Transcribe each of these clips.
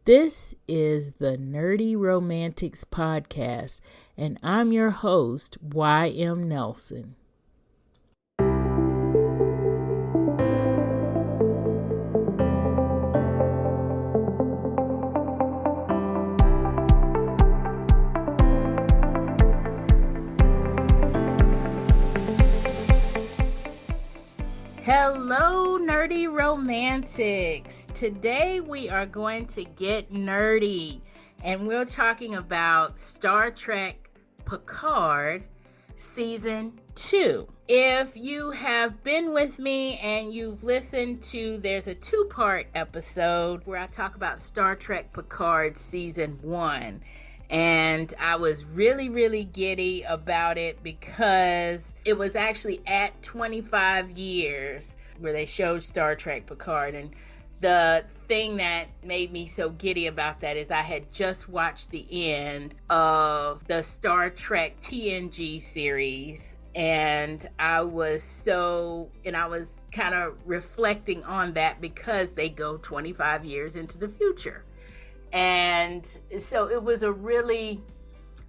This is the Nerdy Romantics Podcast, and I'm your host, Y.M. Nelson. Hello, Nerdy Romantics. Today we are going to get nerdy, and we're talking about Star Trek Picard Season 2. If you have been with me and you've listened to, there's a two-part episode where I talk about Star Trek Picard Season 1. And I was really giddy about it because it was actually at 25 years where they showed Star Trek Picard. And the thing that made me so giddy about that is I had just watched the end of the Star Trek TNG series. And I was kind of reflecting on that because they go 25 years into the future. And so it was a really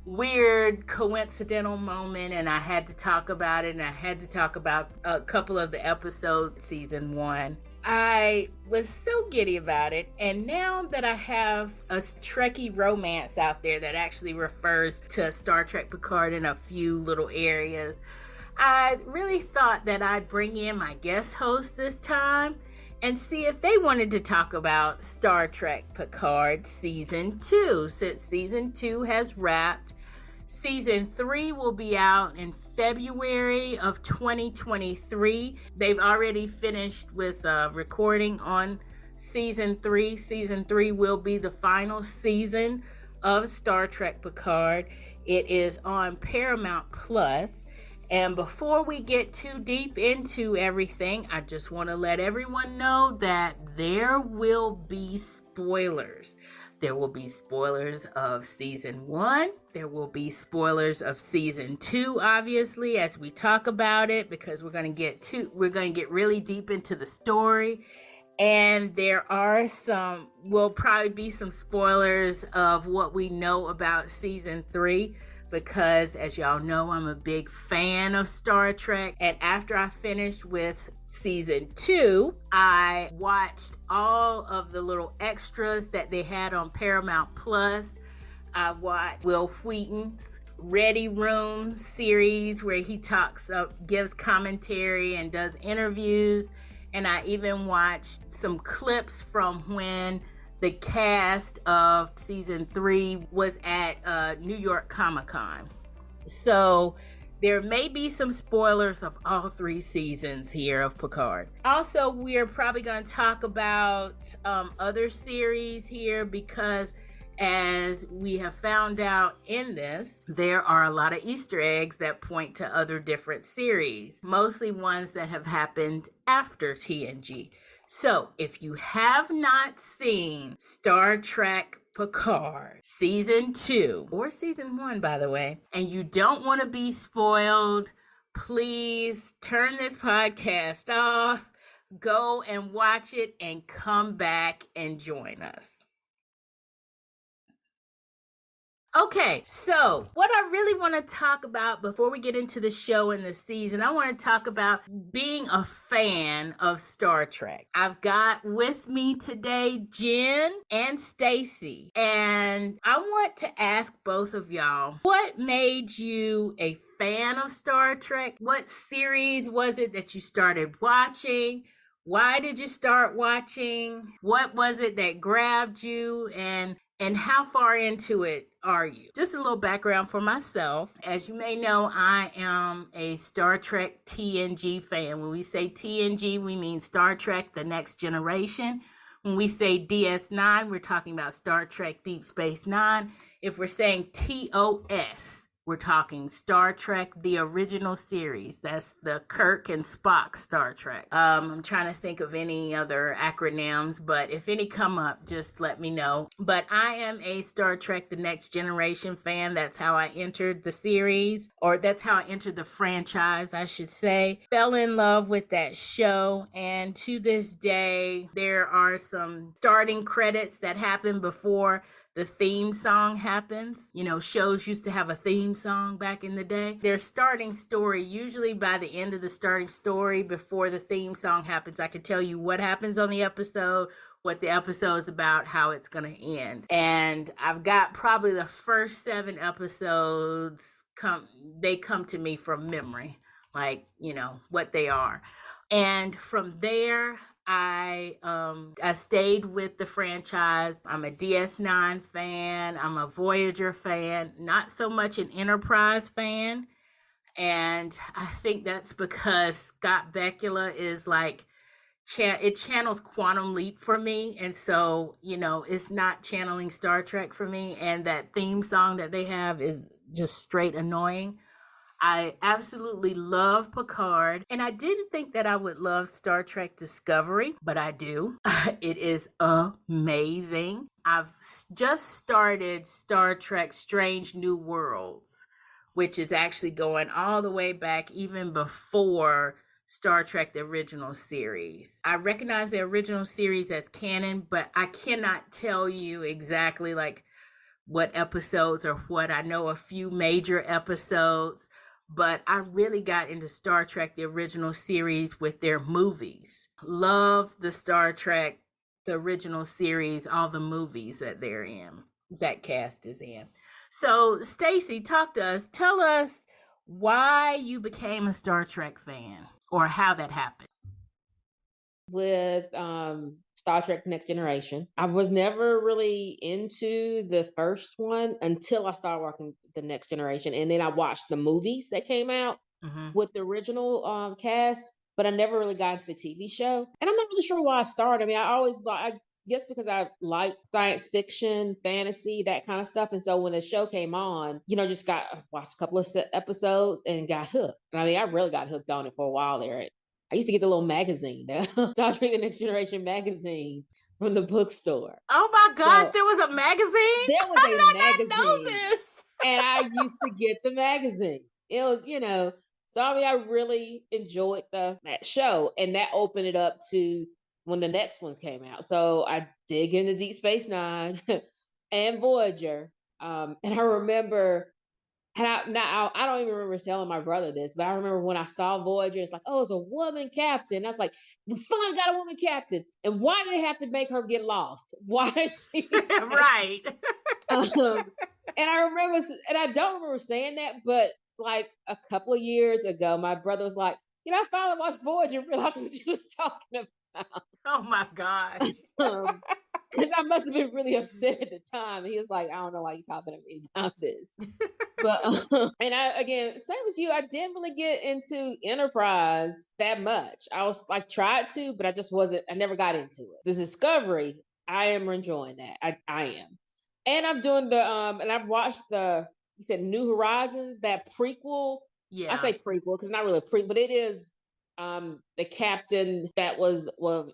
weird, coincidental moment, and I had to talk about it, and I had to talk about a couple of the episodes, Season 1. I was so giddy about it, and now that I have a Trekkie romance out there that actually refers to Star Trek Picard in a few little areas, I really thought that I'd bring in my guest host this time and see if they wanted to talk about Star Trek Picard Season 2. Since Season 2 has wrapped, Season 3 will be out in February of 2023. They've already finished with recording on Season 3. Season 3 will be the final season of Star Trek Picard. It is on Paramount Plus. And before we get too deep into everything, I just want to let everyone know that there will be spoilers. There will be spoilers of Season 1. There will be spoilers of Season 2, obviously, as we talk about it, because we're going to get really deep into the story. And there will probably be some spoilers of what we know about Season 3. Because, as y'all know, I'm a big fan of Star Trek. And after I finished with Season 2, I watched all of the little extras that they had on Paramount Plus. I watched Will Wheaton's Ready Room series where he gives commentary and does interviews. And I even watched some clips from when the cast of Season 3 was at New York Comic-Con. So there may be some spoilers of all 3 seasons here of Picard. Also, we are probably going to talk about other series here because, as we have found out in this, there are a lot of Easter eggs that point to other different series, mostly ones that have happened after TNG. So, if you have not seen Star Trek Picard Season 2, or Season 1, by the way, and you don't want to be spoiled, please turn this podcast off, go and watch it, and come back and join us. Okay, so what I really want to talk about before we get into the show and the season, I want to talk about being a fan of Star Trek. I've got with me today Jen and Staci, and I want to ask both of y'all, what made you a fan of Star Trek? What series was it that you started watching? Why did you start watching? What was it that grabbed you? And how far into it are you? Just a little background for myself. As you may know, I am a Star Trek TNG fan. When we say TNG, we mean Star Trek The Next Generation. When we say DS9, we're talking about Star Trek Deep Space Nine. If we're saying TOS, We're talking Star Trek, the original series. That's the Kirk and Spock Star Trek. I'm trying to think of any other acronyms, but if any come up, just let me know. But I am a Star Trek The Next Generation fan. That's how I entered the series, or that's how I entered the franchise, I should say. Fell in love with that show, and to this day, there are some starting credits that happen before the theme song happens. You know, shows used to have a theme song back in the day. Their starting story, usually by the end of the starting story, before the theme song happens, I can tell you what happens on the episode, what the episode's about, how it's going to end. And I've got probably the first 7 episodes come to me from memory, like, you know, what they are. And from there, I stayed with the franchise. I'm a DS9 fan. I'm a Voyager fan, not so much an Enterprise fan. And I think that's because Scott Bakula is like, it channels Quantum Leap for me. And so, you know, it's not channeling Star Trek for me. And that theme song that they have is just straight annoying. I absolutely love Picard, and I didn't think that I would love Star Trek Discovery, but I do. It is amazing. I've just started Star Trek Strange New Worlds, which is actually going all the way back even before Star Trek, the original series. I recognize the original series as canon, but I cannot tell you exactly like what episodes or what. I know a few major episodes, but I really got into Star Trek, the original series, with their movies. Love the Star Trek, the original series, all the movies that they're in, that cast is in. So, Staci, talk to us. Tell us why you became a Star Trek fan or how that happened. With Star Trek Next Generation, I was never really into the first one until I started watching the Next Generation, and then I watched the movies that came out with the original cast, but I never really got into the TV show. And I'm not really sure why I started. I mean, I guess because I like science fiction, fantasy, that kind of stuff. And so when the show came on, you know, watched a couple of episodes and got hooked. And I mean, I really got hooked on it for a while there. I used to get the little magazine, Star Trek The Next Generation magazine from the bookstore. Oh my gosh, there was a magazine? There was a magazine. I did not know this. And I used to get the magazine. It was, you know, so I mean, I really enjoyed that show. And that opened it up to when the next ones came out. So I dig into Deep Space Nine and Voyager. And I remember, and I don't even remember telling my brother this, but I remember when I saw Voyager, it's like, oh, it's a woman captain. I was like, we finally got a woman captain. And why did they have to make her get lost? Why is she right? And I remember, and I don't remember saying that, but like a couple of years ago, my brother was like, you know, I finally watched Voyager and realized what you was talking about. Oh my gosh. Because I must have been really upset at the time. And he was like, I don't know why you're talking to me about this. But, and again, same as you, I didn't really get into Enterprise that much. I was like, tried to, but I never got into it. The Discovery, I am enjoying that. I am. And I'm doing and I've watched you said New Horizons, that prequel. Yeah. I say prequel because it's not really a prequel, but it is the captain that was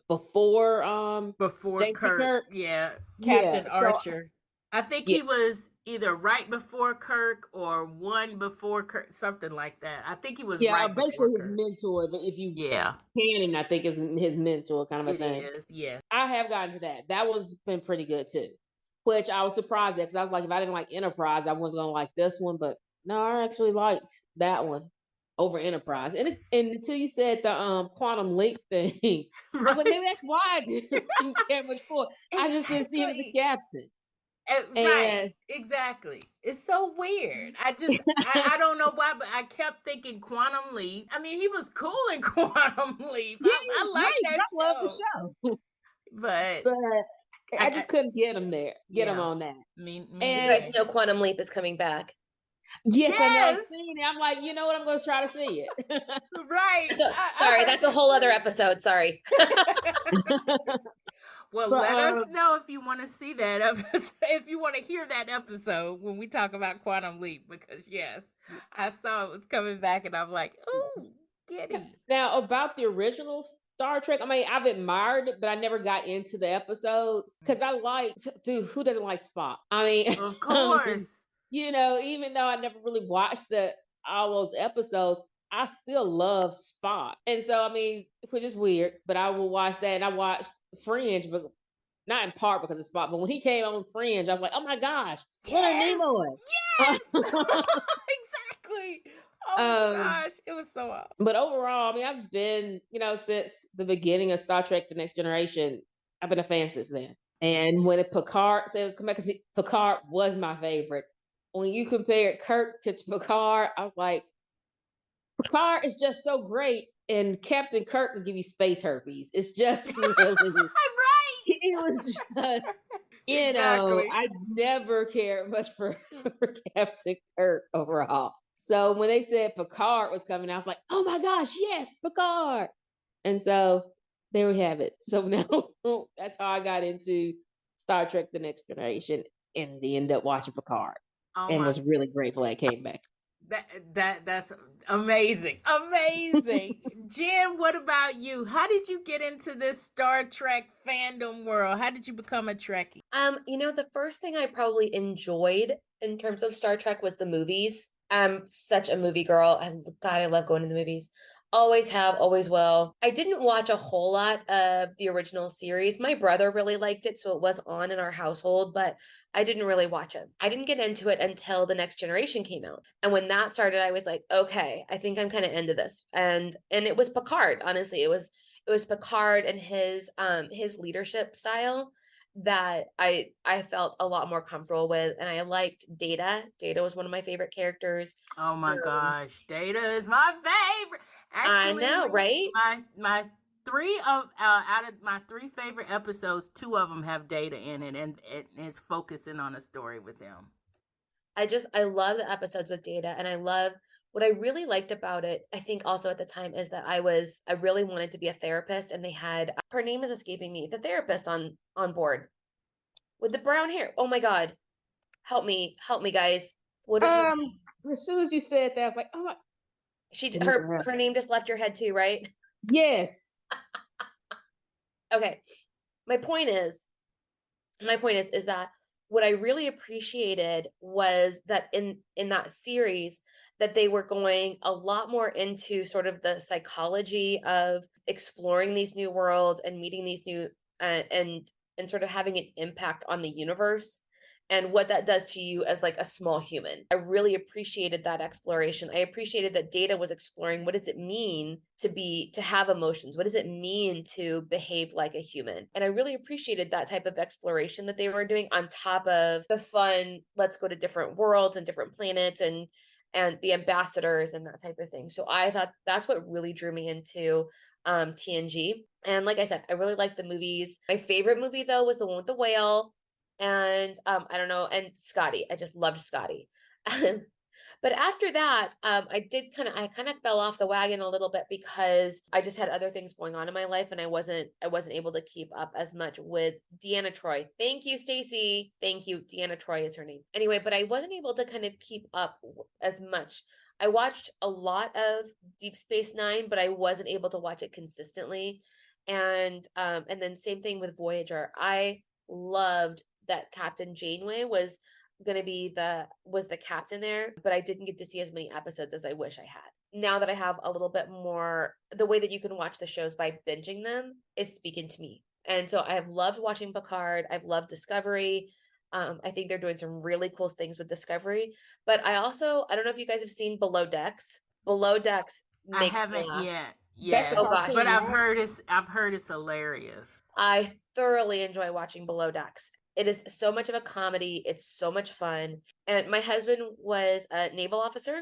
before James Kirk. Yeah, Captain Archer. I think he was either right before Kirk or one before Kirk, something like that. I think he was basically his mentor. If you canon, I think is his mentor kind of a thing. It is, yeah. I have gotten to that. That was been pretty good too, which I was surprised at because I was like, if I didn't like Enterprise, I wasn't gonna like this one. But no, I actually liked that one over Enterprise. And until you said the Quantum Leap thing, right. I was like, maybe that's why I didn't care much for it. Exactly. I just didn't see him as a captain. Right, exactly. It's so weird. I don't know why, but I kept thinking Quantum Leap. I mean, he was cool in Quantum Leap. Yeah, I like that show. I love the show. But I just couldn't get him there. Him on that. You guys know Quantum Leap is coming back. Yes, I know. I've seen it. I'm like, you know what? I'm going to try to see it. Right. Sorry, that's a whole other episode. Sorry. Well, But, let us know if you want to see that episode, if you want to hear that episode when we talk about Quantum Leap, because yes, I saw it was coming back and I'm like, ooh, giddy. Now, about the original Star Trek, I mean, I've admired it, but I never got into the episodes because I like, dude, who doesn't like Spock? I mean, Of course. you know, even though I never really watched all those episodes, I still love Spock. And so, I mean, which is weird, but I will watch that. And I watched Fringe, but not in part because of Spock, but when he came on Fringe, I was like, oh my gosh, Leonard Nimoy. Yes. Exactly. Oh my gosh, it was so awesome. But overall, I mean, I've been, you know, since the beginning of Star Trek: The Next Generation, I've been a fan since then. And when Picard says come back, because Picard was my favorite. When you compared Kirk to Picard, I was like, Picard is just so great, and Captain Kirk will give you space herpes. It's just really right. It was just, you know, I never cared much for Captain Kirk overall. So when they said Picard was coming, I was like, oh my gosh, yes, Picard. And so there we have it. So now that's how I got into Star Trek: The Next Generation and ended up watching Picard and was really grateful I came back. That's amazing. Amazing. Jen, what about you? How did you get into this Star Trek fandom world? How did you become a Trekkie? You know, the first thing I probably enjoyed in terms of Star Trek was the movies. I'm such a movie girl. I love going to the movies. Always have, always will. I didn't watch a whole lot of the original series. My brother really liked it, so it was on in our household, but I didn't really watch it. I didn't get into it until The Next Generation came out. And when that started, I was like, okay, I think I'm kind of into this. And it was Picard, honestly. It was Picard and his leadership style that I felt a lot more comfortable with, and I liked Data. Data was one of my favorite characters. Oh my gosh, Data is my favorite. Actually, I know, right? My three of out of my three favorite episodes, two of them have Data in it, and it's focusing on a story with him. I love the episodes with Data, and I love what I really liked about it. I think also at the time is that I really wanted to be a therapist, and they had, her name is escaping me, the therapist on board with the brown hair. Oh my God, help me, guys. What is her name? As soon as you said that, I was like, oh, her name just left your head too, right? Yes. Okay. My point is that what I really appreciated was that in that series that they were going a lot more into sort of the psychology of exploring these new worlds and meeting these new and sort of having an impact on the universe and what that does to you as like a small human. I really appreciated that exploration. I appreciated that Data was exploring what does it mean to have emotions? What does it mean to behave like a human? And I really appreciated that type of exploration that they were doing on top of the fun, let's go to different worlds and different planets and be ambassadors and that type of thing. So I thought that's what really drew me into TNG. And like I said, I really liked the movies. My favorite movie though was the one with the whale. And I don't know, and Scotty. I just loved Scotty. But after that, I kind of fell off the wagon a little bit because I just had other things going on in my life, and I wasn't able to keep up as much with Deanna Troi. Thank you, Staci. Thank you. Deanna Troi is her name. Anyway, but I wasn't able to kind of keep up as much. I watched a lot of Deep Space Nine, but I wasn't able to watch it consistently. And then same thing with Voyager. I loved that Captain Janeway was the captain there, but I didn't get to see as many episodes as I wish I had. Now that I have a little bit more, the way that you can watch the shows by binging them is speaking to me. And so I have loved watching Picard. I've loved Discovery. I think they're doing some really cool things with Discovery. But I don't know if you guys have seen Below Decks. Below Decks makes I haven't me laugh. yet. Yes, but I've heard it's hilarious. I thoroughly enjoy watching Below Decks. It is so much of a comedy. It's so much fun. And my husband was a naval officer.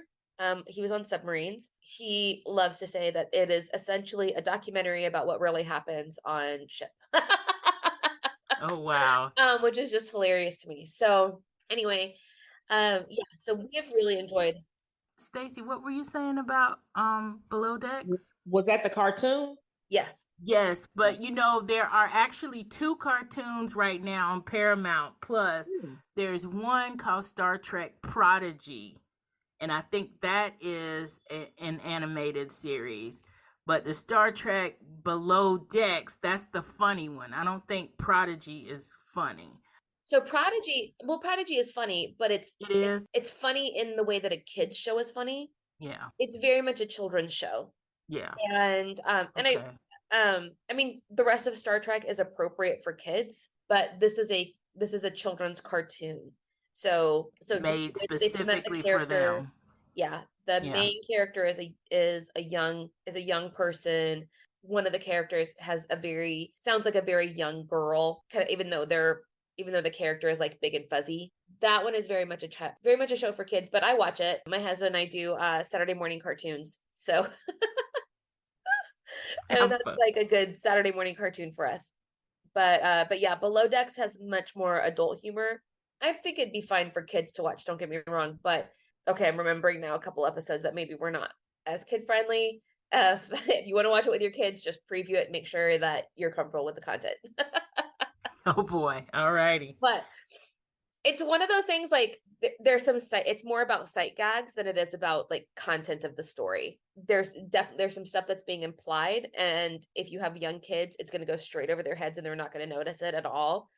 He was on submarines. He loves to say that it is essentially a documentary about what really happens on ship. Oh, wow. Which is just hilarious to me. So anyway, so we have really enjoyed. Staci, what were you saying about Below Decks? Was that the cartoon? Yes. Yes, but there are actually two cartoons right now on Paramount Plus. Hmm. There's one called Star Trek Prodigy, and I think that is an animated series. But the Star Trek Below Decks, that's the funny one. I don't think Prodigy is funny. So Prodigy is funny, but It is? it's funny in the way that a kids show is funny. Yeah. It's very much a children's show. Yeah. And Okay. I mean, the rest of Star Trek is appropriate for kids, but this is a children's cartoon. So just Made they cement the specifically for character. them. Yeah, the Yeah. main character is a young person. One of the characters sounds like a very young girl, kind of, even though the character is like big and fuzzy. That one is very much a show for kids, but I watch it. My husband and I do Saturday morning cartoons. So I know Have that's fun. like a good Saturday morning cartoon for us. But yeah, Below Decks has much more adult humor. I think it'd be fine for kids to watch, don't get me wrong, but okay, I'm remembering now a couple episodes that maybe were not as kid friendly. If you want to watch it with your kids, just preview it, make sure that you're comfortable with the content. Oh boy. All righty. But it's one of those things, like there's it's more about sight gags than it is about like content of the story. There's some stuff that's being implied, and if you have young kids, it's going to go straight over their heads and they're not going to notice it at all.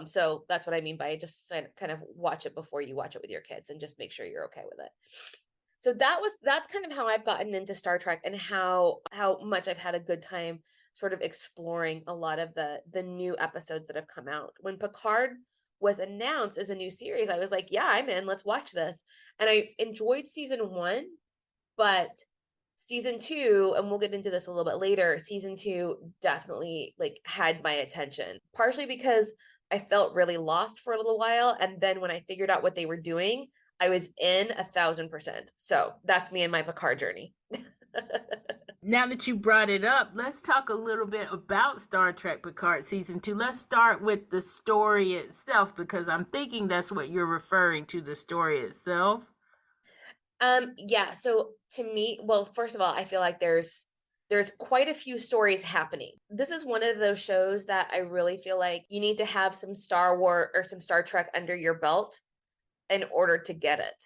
So that's what I mean by just kind of watch it before you watch it with your kids and just make sure you're okay with it. So that's kind of how I've gotten into Star Trek, and how much I've had a good time sort of exploring a lot of the new episodes that have come out. When Picard was announced as a new series, I was like, yeah, I'm in, let's watch this. And I enjoyed season 1, but season 2, and we'll get into this a little bit later, season 2 definitely like had my attention, partially because I felt really lost for a little while, and then when I figured out what they were doing, I was in 1,000%. So that's me and my Picard journey. Now that you brought it up, let's talk a little bit about Star Trek Picard season 2. Let's start with the story itself, because I'm thinking that's what you're referring to, the story itself. Yeah, so to me, well, first of all, I feel like there's quite a few stories happening. This is one of those shows that I really feel like you need to have some Star Wars or some Star Trek under your belt in order to get it.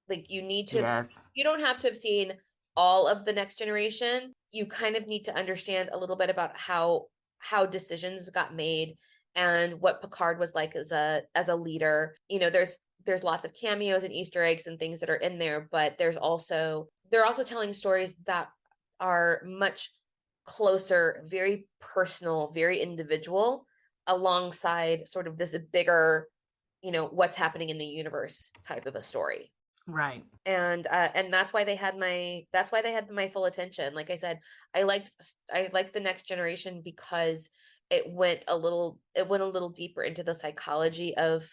Like you need to, Yes. You don't have to have seen all of the Next Generation. You kind of need to understand a little bit about how decisions got made and what Picard was like as a leader. There's lots of cameos and Easter eggs and things that are in there, but they're also telling stories that are much closer, very personal, very individual, alongside sort of this bigger, what's happening in the universe type of a story. Right. And that's why they had my full attention. Like I said, I liked the Next Generation because it went a little deeper into the psychology of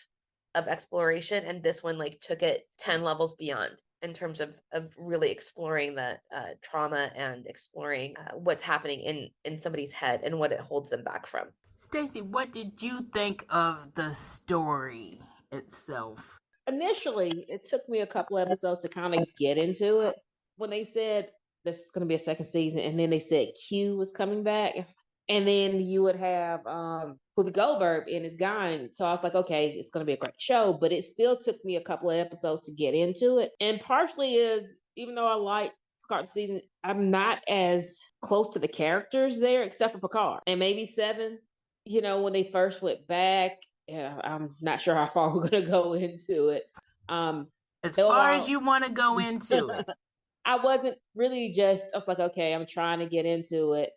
exploration, and this one like took it 10 levels beyond in terms of really exploring the trauma and exploring what's happening in somebody's head and what it holds them back from. Staci, what did you think of the story itself? Initially, it took me a couple episodes to kind of get into it. When they said this is going to be a second season, and then they said Q was coming back, and then you would have Whoopi Goldberg in his guy. So I was like, okay, it's going to be a great show, but it still took me a couple of episodes to get into it. And partially is, even though I like Picard season, I'm not as close to the characters there, except for Picard and maybe Seven. When they first went back, yeah, I'm not sure how far we're going to go into it. As far as you want to go into it. I wasn't really I was like, okay, I'm trying to get into it.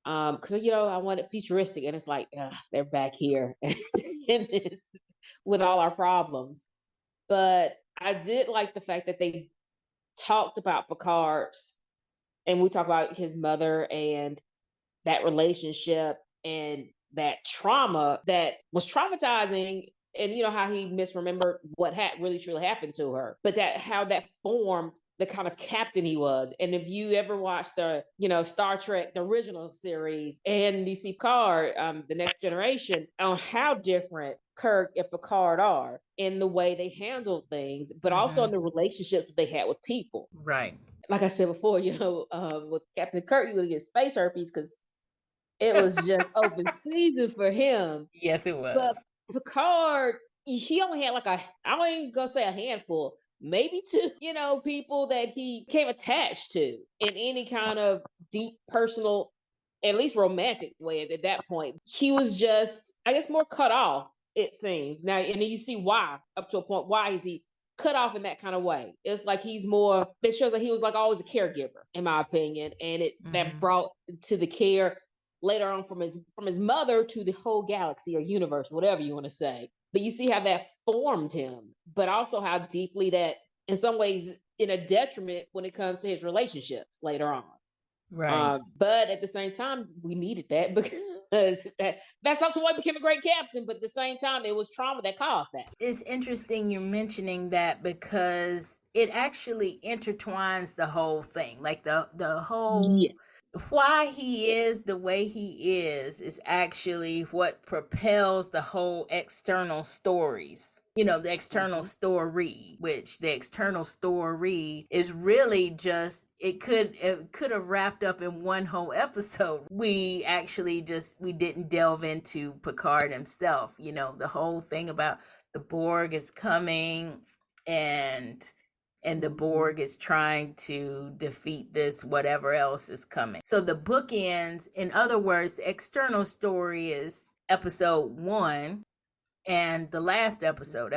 Because I want it futuristic, and it's like they're back here in this with all our problems. But I did like the fact that they talked about Picard's, and we talked about his mother and that relationship and that trauma that was traumatizing, and how he misremembered what really truly happened to her, but how that formed the kind of captain he was. And if you ever watched the Star Trek, the original series, and you see Picard, the Next Generation, on how different Kirk and Picard are in the way they handle things, but also in the relationships that they had with people. Right. Like I said before, with Captain Kirk, you're gonna get space herpes because It was just open season for him. Yes, it was. But Picard, he only had like I don't even gonna say a handful, maybe two, people that he became attached to in any kind of deep personal, at least romantic way at that point. He was just, I guess, more cut off, it seems. Now, and then you see why, up to a point, why is he cut off in that kind of way? It's like it shows that he was like always a caregiver, in my opinion, and that brought to the care later on from his mother to the whole galaxy or universe, whatever you want to say. But you see how that formed him, but also how deeply that, in some ways, in a detriment when it comes to his relationships later on. Right. But at the same time, we needed that because that's also why he became a great captain. But at the same time, it was trauma that caused that. It's interesting you're mentioning that because it actually intertwines the whole thing. Like the whole, yes. Why he is the way he is actually what propels the whole external stories. The external story, which the external story is really just, it could have wrapped up in one whole episode. We actually we didn't delve into Picard himself, the whole thing about the Borg is coming and the Borg is trying to defeat this whatever else is coming. So the bookends, in other words, the external story is episode 1. And the last episode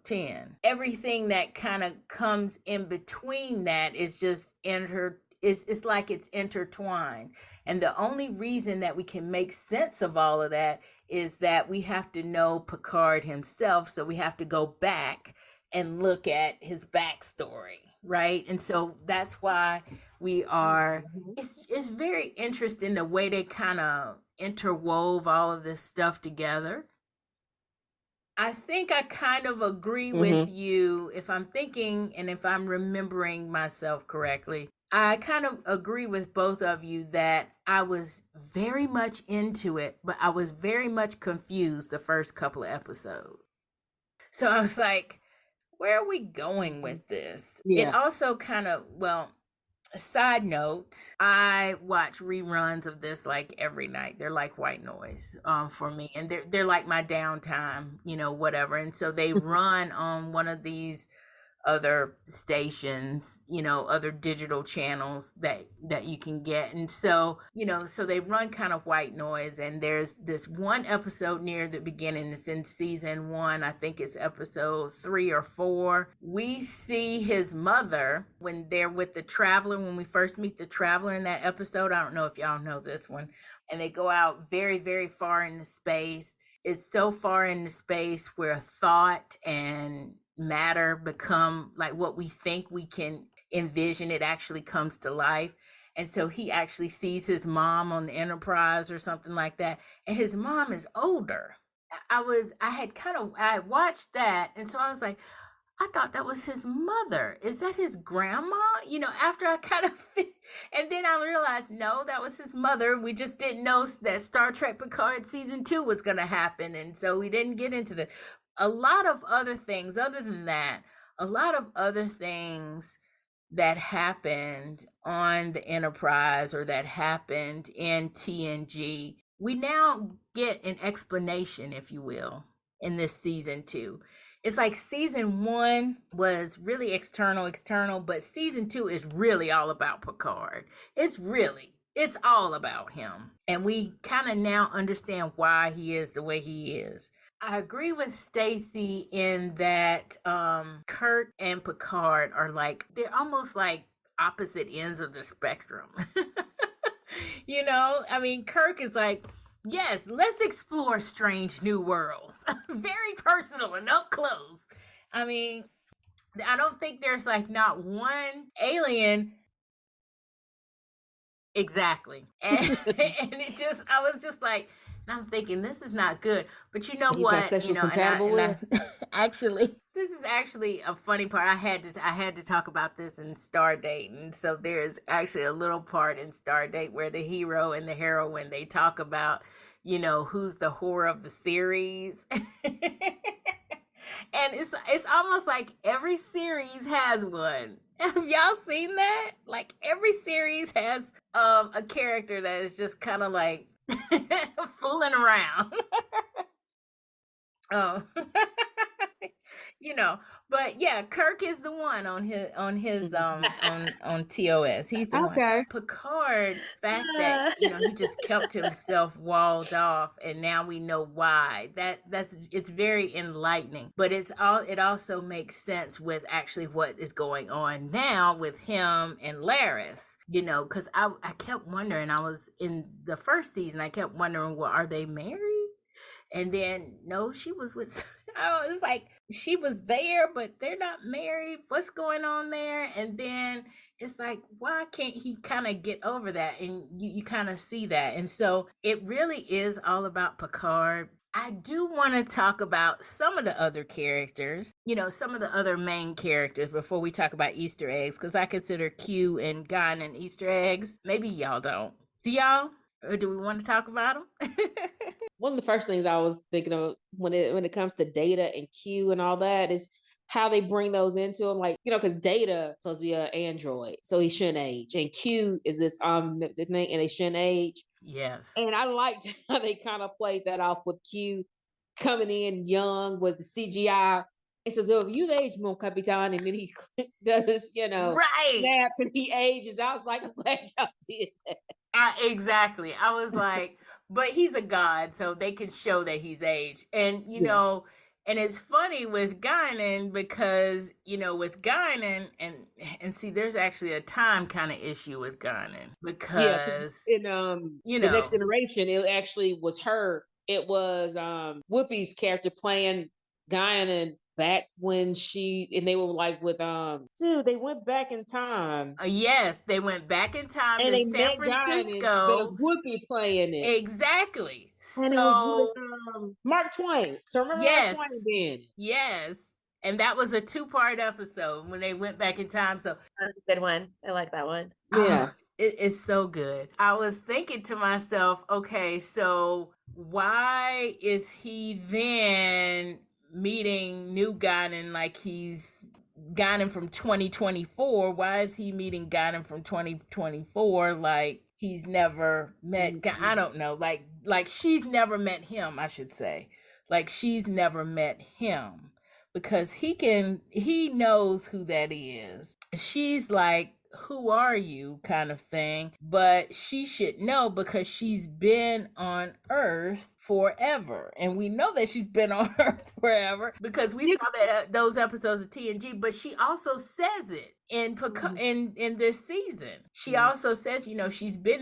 10. Everything that kind of comes in between that is just it's like it's intertwined. And the only reason that we can make sense of all of that is that we have to know Picard himself. So we have to go back and look at his backstory, right? And so that's why we are, it's very interesting the way they kind of interwove all of this stuff together. I think I kind of agree with you, if I'm thinking and if I'm remembering myself correctly. I kind of agree with both of you that I was very much into it, but I was very much confused the first couple of episodes. So I was like, where are we going with this? Yeah. It also kind of, a side note, I watch reruns of this like every night. They're like white noise for me. And they're like my downtime, whatever. And so they run on one of these other stations, other digital channels that you can get. And so, so they run kind of white noise. And there's this one episode near the beginning. It's in season 1. I think it's episode 3 or 4. We see his mother when they're with the Traveler, when we first meet the Traveler in that episode. I don't know if y'all know this one. And they go out very, very far into space. It's so far into space where thought and matter become like what we think we can envision. It actually comes to life. And so he actually sees his mom on the Enterprise or something like that, and his mom is older. I watched that, and so I was like, I thought that was his mother. Is that his grandma? After I kind of and then I realized, no, that was his mother. We just didn't know that Star Trek Picard season 2 was going to happen, and so we didn't get into a lot of other things other than that. A lot of other things that happened on the Enterprise or that happened in TNG, we now get an explanation, if you will, in this season 2. It's like season 1 was really external, but season 2 is really all about Picard. It's all about him. And we kind of now understand why he is the way he is. I agree with Staci in that Kirk and Picard are they're almost like opposite ends of the spectrum. Kirk is like, yes, let's explore strange new worlds. Very personal and up close. I don't think there's not one alien. Exactly. And I was just like, and I'm thinking, this is not good. But you know what? Actually, this is actually a funny part. I had to talk about this in Stardate. And so there is actually a little part in Stardate where the hero and the heroine, they talk about, who's the whore of the series. And it's almost like every series has one. Have y'all seen that? Like every series has a character that is just kind of like fooling around. Oh, but yeah, Kirk is the one on his on TOS. He's the one. Okay. Picard, fact that he just kept himself walled off, and now we know why. It's very enlightening. But it also makes sense with actually what is going on now with him and Laris. Because I kept wondering. I was in the first season. I kept wondering, well, are they married? And then, no, she was with, it's like she was there, but they're not married. What's going on there? And then it's like, why can't he kind of get over that? And you kind of see that. And so it really is all about Picard. I do want to talk about some of the other characters, some of the other main characters before we talk about Easter eggs, because I consider Q and Guinan Easter eggs. Maybe y'all don't. Do y'all? Or do we want to talk about them? One of the first things I was thinking of when it comes to Data and Q and all that is how they bring those into them. Like, because Data is supposed to be an android, so he shouldn't age. And Q is this the thing, and they shouldn't age. Yes. And I liked how they kind of played that off with Q coming in young with the CGI. It says, "Oh, you've aged, mon capitan," and then he does his, right, snaps and he ages. I was like, I'm glad y'all did that. Exactly. I was like, but he's a god, so they could show that he's aged. And and it's funny with Guinan because with Guinan and see, there's actually a time kind of issue with Guinan because in the Next Generation, it actually was her. It was Whoopi's character playing Guinan back when they were like with they went back in time. Yes, they went back in time and to they San Francisco. But it was Whoopi playing it. Exactly. And it was with Mark Twain. So remember Mark Twain being? Yes. And that was a 2-part episode when they went back in time. So that's a good one. I like that one. Yeah. It's so good. I was thinking to myself, okay, so why is he then meeting new Guinan like he's Guinan from 2024? Why is he meeting Guinan from 2024 like he's never met I don't know, like she's never met him, I should say. Like she's never met him because he knows who that is. She's like, who are you kind of thing, but she should know because she's been on Earth forever, and we know that she's been on Earth forever because we saw that those episodes of TNG. But she also says it in in this season. She also says, she's been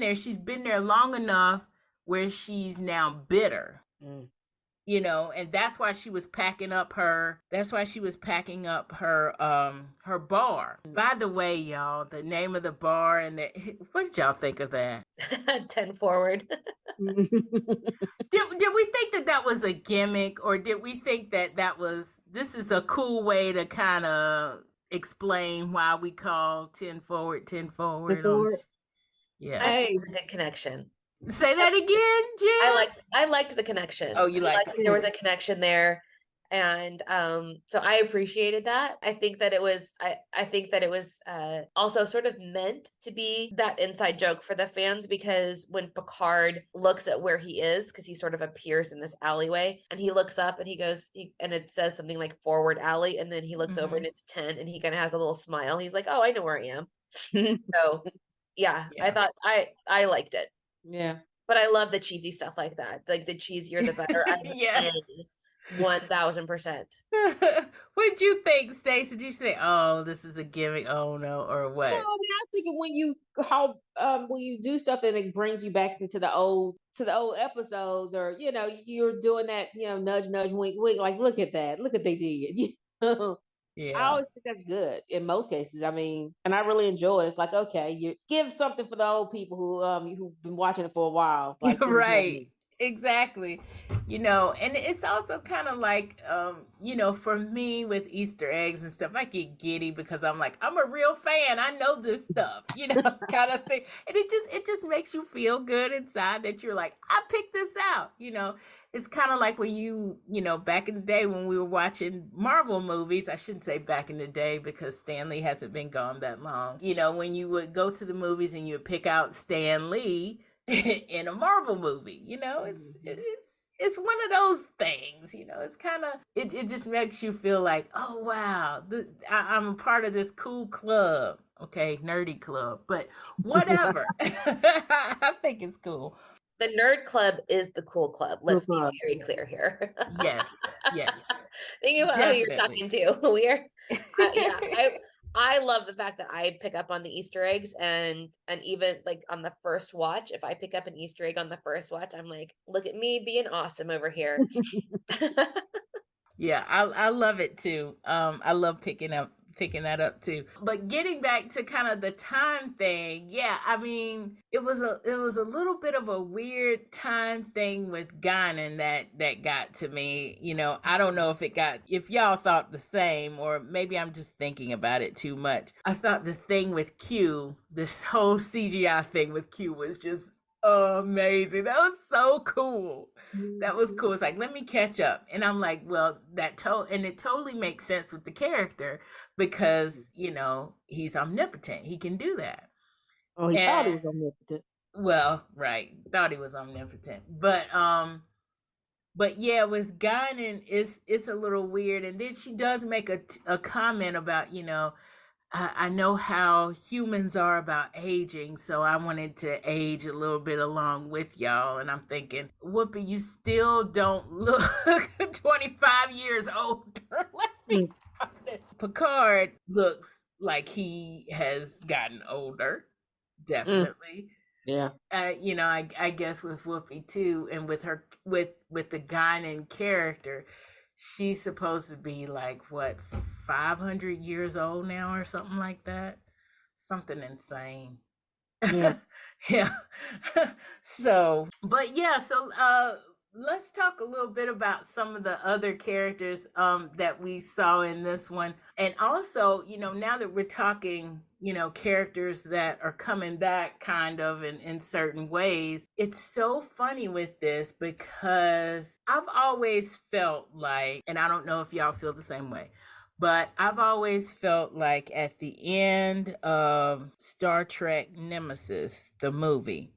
there long enough where she's now bitter. And that's why she was packing up her her bar. By the way, y'all, the name of the bar and what did y'all think of that? 10 Forward. Did we think that was a gimmick, or did we think that this is a cool way to kind of explain why we call 10 Forward 10 Forward? Yeah. I think it's a good connection. Say that again, Jen. I liked the connection. Oh, you liked it? There was a connection there, and so I appreciated that. I think that it was also sort of meant to be that inside joke for the fans, because when Picard looks at where he is, because he sort of appears in this alleyway, and he looks up and he goes, and it says something like Forward Alley, and then he looks over and it's 10, and he kind of has a little smile. He's like, oh, I know where I am. So yeah, I thought I liked it. Yeah. But I love the cheesy stuff like that. Like the cheesier the better. 1000%. What'd you think, Stacey? Did you say, oh, this is a gimmick? Oh no, or what? No, I mean, I was thinking when you do stuff and it brings you back into the old episodes, or you're doing that, nudge, nudge, wink, wink, like look at they did. Yeah. I always think that's good in most cases. I mean, and I really enjoy it. It's like, okay, you give something for the old people who've been watching it for a while. Like, right. Exactly. And it's also kind of like, for me with Easter eggs and stuff, I get giddy because I'm like, I'm a real fan. I know this stuff, kind of thing. And it just makes you feel good inside that you're like, I picked this out, It's kind of like when back in the day when we were watching Marvel movies. I shouldn't say back in the day because Stan Lee hasn't been gone that long. When you would go to the movies and you would pick out Stan Lee, in a Marvel movie. It's one of those things. It's kind of it just makes you feel like, oh wow, I'm a part of this cool club. Okay, nerdy club, but whatever. I think it's cool. The nerd club is the cool club. Let's be very clear here. Yes. Think about who you're talking to. We are, I love the fact that I pick up on the Easter eggs, and even like on the first watch, if I pick up an Easter egg on the first watch, I'm like, look at me being awesome over here. Yeah, I love it too. I love picking that up too. But getting back to kind of the time thing, yeah, I mean, it was a little bit of a weird time thing with Guinan that got to me. I don't know if y'all thought the same, or maybe I'm just thinking about it too much. I thought the thing with Q, this whole CGI thing with Q was just amazing. That was so cool. That was cool. It's like, let me catch up. And I'm like, well, and it totally makes sense with the character because, he's omnipotent. He can do that. Oh, he thought he was omnipotent. Well, right. Thought he was omnipotent. But yeah, with Guinan, it's a little weird. And then she does make a comment about, I know how humans are about aging, so I wanted to age a little bit along with y'all. And I'm thinking, Whoopi, you still don't look 25 years older. Let's be honest. Picard looks like he has gotten older, definitely. Yeah. I guess with Whoopi too, and with her with the Guinan character. She's supposed to be like, what, 500 years old now or something like that? Something insane. Yeah. Yeah. So let's talk a little bit about some of the other characters that we saw in this one. And also, now that we're talking, characters that are coming back kind of in certain ways, it's so funny with this because I've always felt like, and I don't know if y'all feel the same way, but I've always felt like at the end of Star Trek Nemesis, the movie,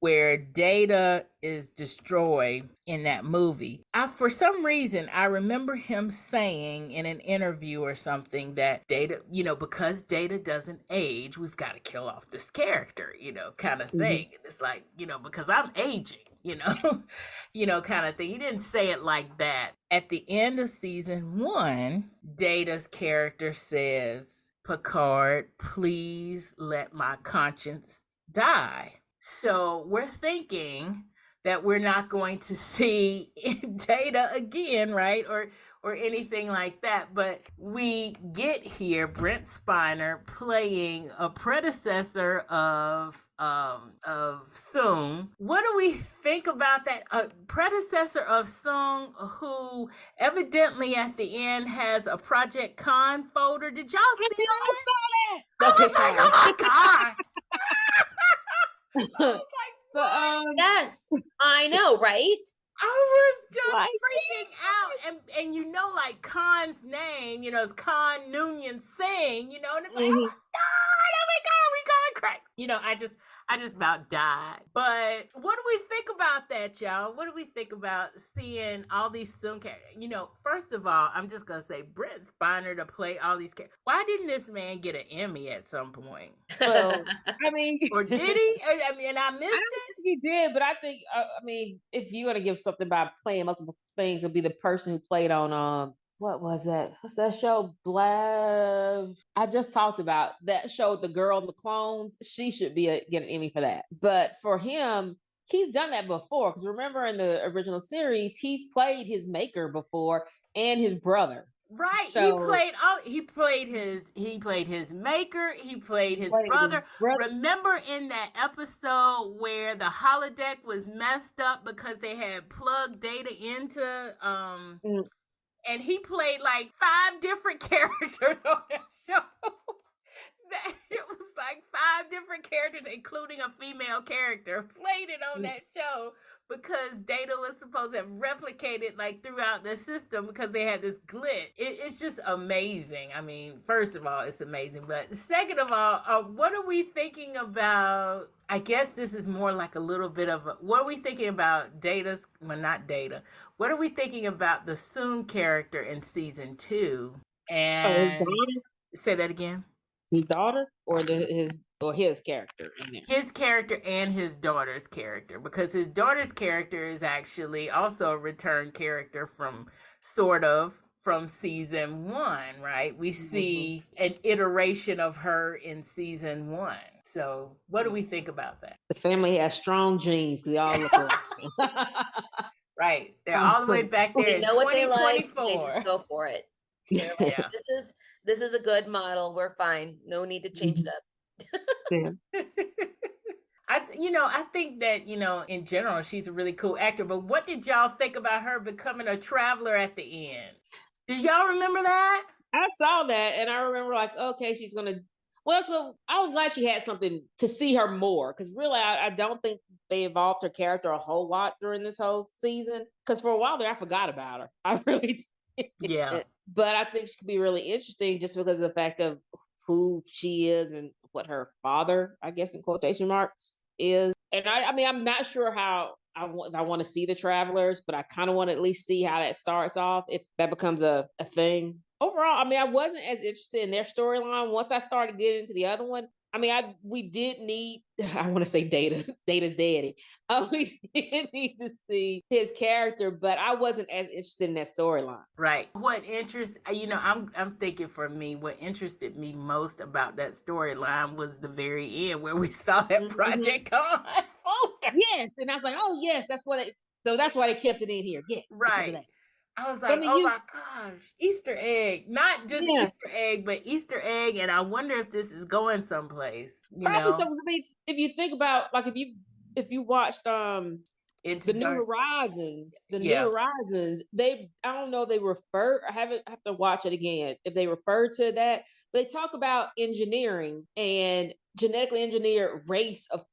where Data is destroyed in that movie, for some reason, I remember him saying in an interview or something that Data, because Data doesn't age, we've got to kill off this character, kind of thing. And it's like, because I'm aging, kind of thing. He didn't say it like that. At the end of season 1, Data's character says, Picard, please let my conscience die. So we're thinking that we're not going to see Data again, right? Or anything like that. But we get here Brent Spiner playing a predecessor of Soong. What do we think about that? A predecessor of Soong who evidently at the end has a Project Con folder. Did y'all see that? I saw that. I was like, oh my God. I was like, yes, I know, right? I was just freaking out. And like Khan's name, is Khan Noonien Singh, and it's like, oh my God, we going crazy. I just about died. But what do we think about that, y'all? What do we think about seeing all these Soong characters? First of all, I'm just going to say Brent Spiner to play all these characters. Why didn't this man get an Emmy at some point? Well, I mean... Or did he? I mean, I missed it. I don't think he did, but I think, if you want to give something by playing multiple things, it'll be the person who played on... what was that? What's that show? Blab. I just talked about that show, The Girl and the Clones. She should get an Emmy for that. But for him, he's done that before. Because remember in the original series, he's played his maker before and his brother. Right. So, he played his maker, he played his brother. Remember in that episode where the holodeck was messed up because they had plugged Data into and he played like 5 different characters on that show. It was like 5 different characters, including a female character, played it on that show because Data was supposed to have replicated like throughout the system because they had this glitch. It's just amazing. I mean, first of all, it's amazing. But second of all, what are we thinking about? I guess this is more like a little bit of what are we thinking about Data's, well, not Data. What are we thinking about the Soon character in season 2? And say that again. His daughter or his character in there? His character and his daughter's character, because his daughter's character is actually also a return character from season 1, right? We see an iteration of her in season 1. So what do we think about that? The family has strong genes because they all look alike. Right. They're all the way back there in 2024. They just go for it. Yeah. This is a good model. We're fine. No need to change it up. Yeah. I think that, in general, she's a really cool actor. But what did y'all think about her becoming a traveler at the end? Did y'all remember that? I saw that, and I remember like, okay, she's gonna. Well, so I was glad she had something to see her more, because really, I don't think they evolved her character a whole lot during this whole season. Because for a while there, I forgot about her. I really did. Yeah. But I think she could be really interesting just because of the fact of who she is and what her father, I guess in quotation marks, is. And I mean, I'm not sure how I want to see the Travelers, but I kind of want to at least see how that starts off, if that becomes a thing. Overall, I mean, I wasn't as interested in their storyline. Once I started getting into the other one, I mean, we did need, I want to say Data's daddy. We did need to see his character, but I wasn't as interested in that storyline. Right. What interests, I'm thinking for me, what interested me most about that storyline was the very end where we saw that Project Con folder. Yes. And I was like, oh, yes, that's why they kept it in here. Yes. Right. I was like, my gosh, Easter egg. Not just Easter egg, but Easter egg. And I wonder if this is going someplace. Probably so. I mean, if you think about, like, if you watched the New Horizons, New Horizons, I don't know, they refer, I have to watch it again. If they refer to that, they talk about engineering and genetically engineered race of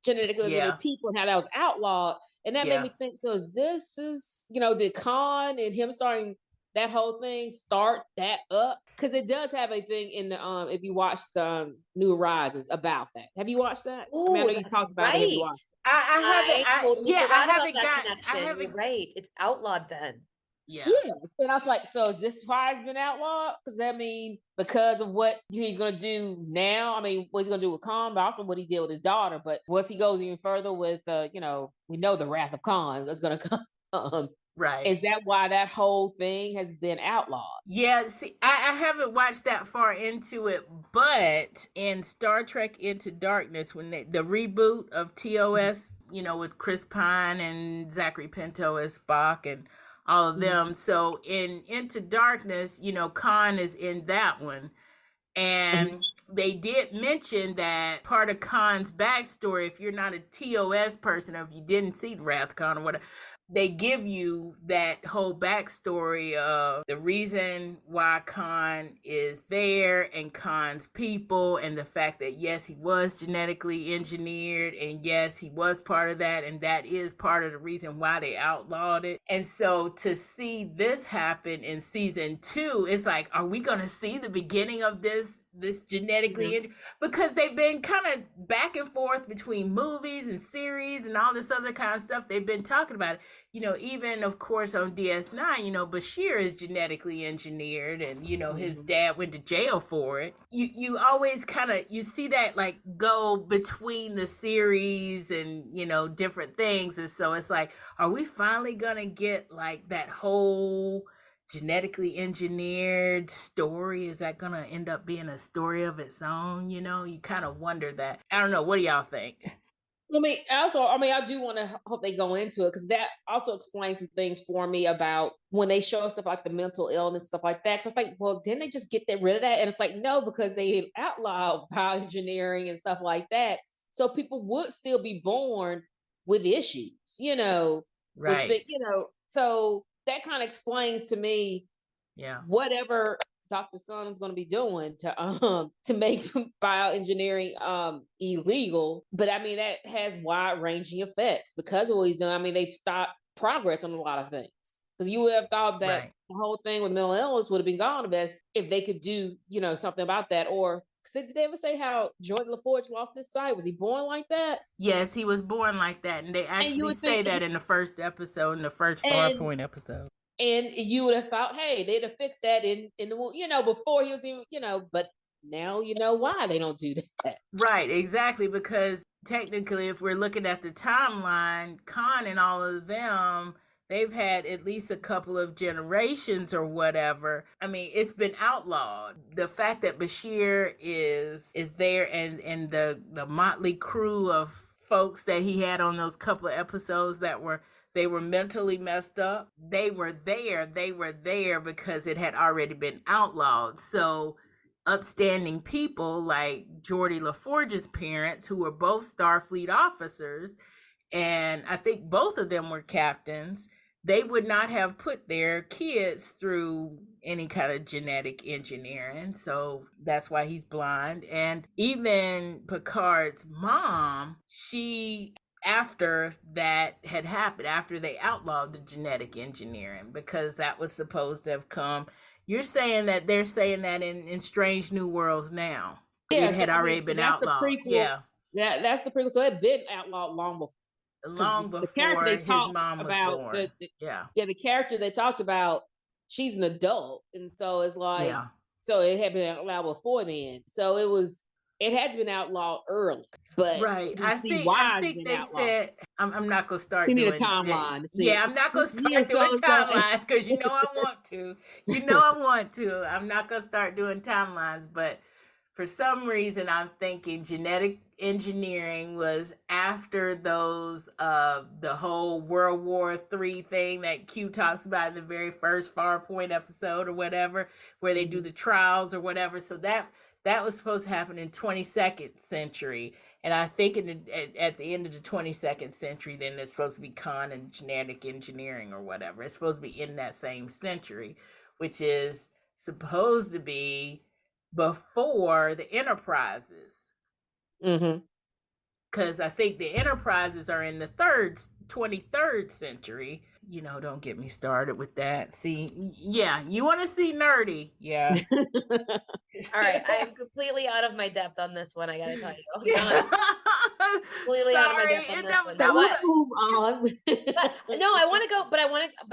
genetically engineered people and how that was outlawed. And that made me think, so this is, did Khan and him starting that whole thing start that up? Because it does have a thing in the, if you watch the New Horizons about that. Have you watched that? Ooh, I mean, I know you talked about it. Have you watched it? I haven't. You're right. It's outlawed then. Yeah. And I was like, so is this why it's been outlawed? Because that mean because of what he's going to do now? I mean, what he's going to do with Khan, but also what he did with his daughter. But once he goes even further with, we know the wrath of Khan is going to come. Right. Is that why that whole thing has been outlawed? Yeah, see, I haven't watched that far into it, but in Star Trek Into Darkness, when the reboot of TOS, with Chris Pine and Zachary Pinto as Spock and all of them. So in Into Darkness, Khan is in that one. And they did mention that part of Khan's backstory, if you're not a TOS person, or if you didn't see Wrath Khan or whatever, they give you that whole backstory of the reason why Khan is there and Khan's people, and the fact that, yes, he was genetically engineered, and yes, he was part of that, and that is part of the reason why they outlawed it. And so to see this happen in season 2, it's like, are we going to see the beginning of this genetically because they've been kind of back and forth between movies and series and all this other kind of stuff. They've been talking about it. Even of course on DS9, Bashir is genetically engineered, and his dad went to jail for it. You always kind of you see that like go between the series and different things, and so it's like, are we finally gonna get like that whole genetically engineered story? Is that gonna end up being a story of its own? You kind of wonder that. I don't know. What do y'all think? I do want to hope they go into it, because that also explains some things for me about when they show stuff like the mental illness, stuff like that. So it's like, well, didn't they just get rid of that? And it's like, no, because they outlawed bioengineering and stuff like that. So people would still be born with issues, right? So that kind of explains to me, whatever Dr. Sun is going to be doing to make bioengineering illegal. But I mean, that has wide ranging effects because of what he's done. I mean, they've stopped progress on a lot of things. Because you would have thought that the whole thing with mental illness would have been gone best if they could do, something about that. Or did they ever say how Jordan LaForge lost his sight? Was he born like that? Yes, he was born like that, and they actually say that in the first episode, in the first Farpoint episode. And you would have thought, hey, they'd have fixed that in the before he was even, but now you know why they don't do that. Right, exactly, because technically, if we're looking at the timeline, Khan and all of them, they've had at least a couple of generations or whatever. I mean, it's been outlawed. The fact that Bashir is there and the motley crew of folks that he had on those couple of episodes they were mentally messed up. They were there because it had already been outlawed. So upstanding people like Geordi LaForge's parents, who were both Starfleet officers, and I think both of them were captains, they would not have put their kids through any kind of genetic engineering. So that's why he's blind. And even Picard's mom, after that had happened, after they outlawed the genetic engineering, because that was supposed to have come. You're saying that they're saying that in Strange New Worlds now. Yeah, it had already been outlawed. Yeah, that's the prequel. So it had been outlawed long before. The character they talked about, the character they talked about, she's an adult, and so it's like, so it had been outlawed before then. So it had to been outlawed early. But right, I think they said I'm not gonna start doing a timeline. I'm not gonna start doing timelines because I want to. I want to. I'm not gonna start doing timelines, but for some reason, I'm thinking genetic engineering was after those, the whole World War III thing that Q talks about in the very first Farpoint episode or whatever, where they do the trials or whatever. So that was supposed to happen in 22nd century. And I think at the end of the 22nd century, then it's supposed to be Khan and genetic engineering or whatever. It's supposed to be in that same century, which is supposed to be before the Enterprises. Because I think the Enterprises are in the 23rd century. Don't get me started with that. See, you want to see nerdy. Yeah. All right. I am completely out of my depth on this one, I gotta tell you. Completely out of my depth on this one. Move on. No, I want to go, but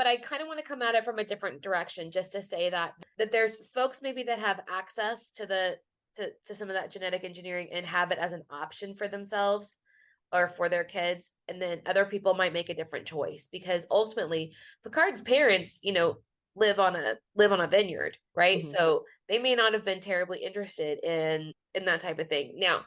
I kind of want to come at it from a different direction, just to say that there's folks maybe that have access to some of that genetic engineering and have it as an option for themselves or for their kids, and then other people might make a different choice, because ultimately Picard's parents, live on a vineyard, right? So they may not have been terribly interested in that type of thing. Now,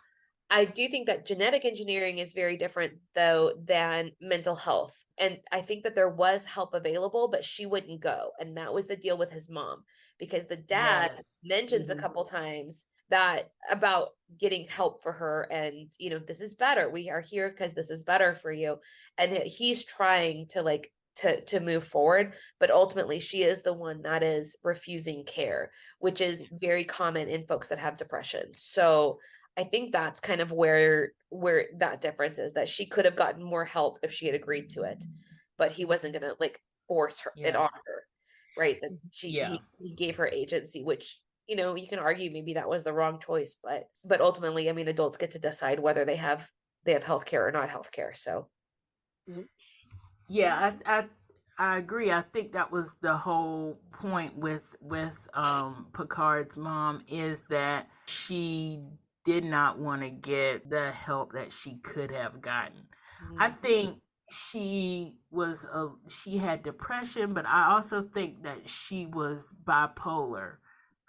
I do think that genetic engineering is very different, though, than mental health. And I think that there was help available, but she wouldn't go. And that was the deal with his mom, because the dad mentions a couple times that about getting help for her, and this is better, we are here because this is better for you, and he's trying to move forward, but ultimately she is the one that is refusing care, which is very common in folks that have depression. So I think that's kind of where that difference is, that she could have gotten more help if she had agreed to it, but he wasn't gonna force it on her, right? That he gave her agency, which you can argue maybe that was the wrong choice, but ultimately, I mean, adults get to decide whether they have healthcare or not healthcare. So, yeah, I agree. I think that was the whole point with Picard's mom, is that she did not want to get the help that she could have gotten. I think she had depression, but I also think that she was bipolar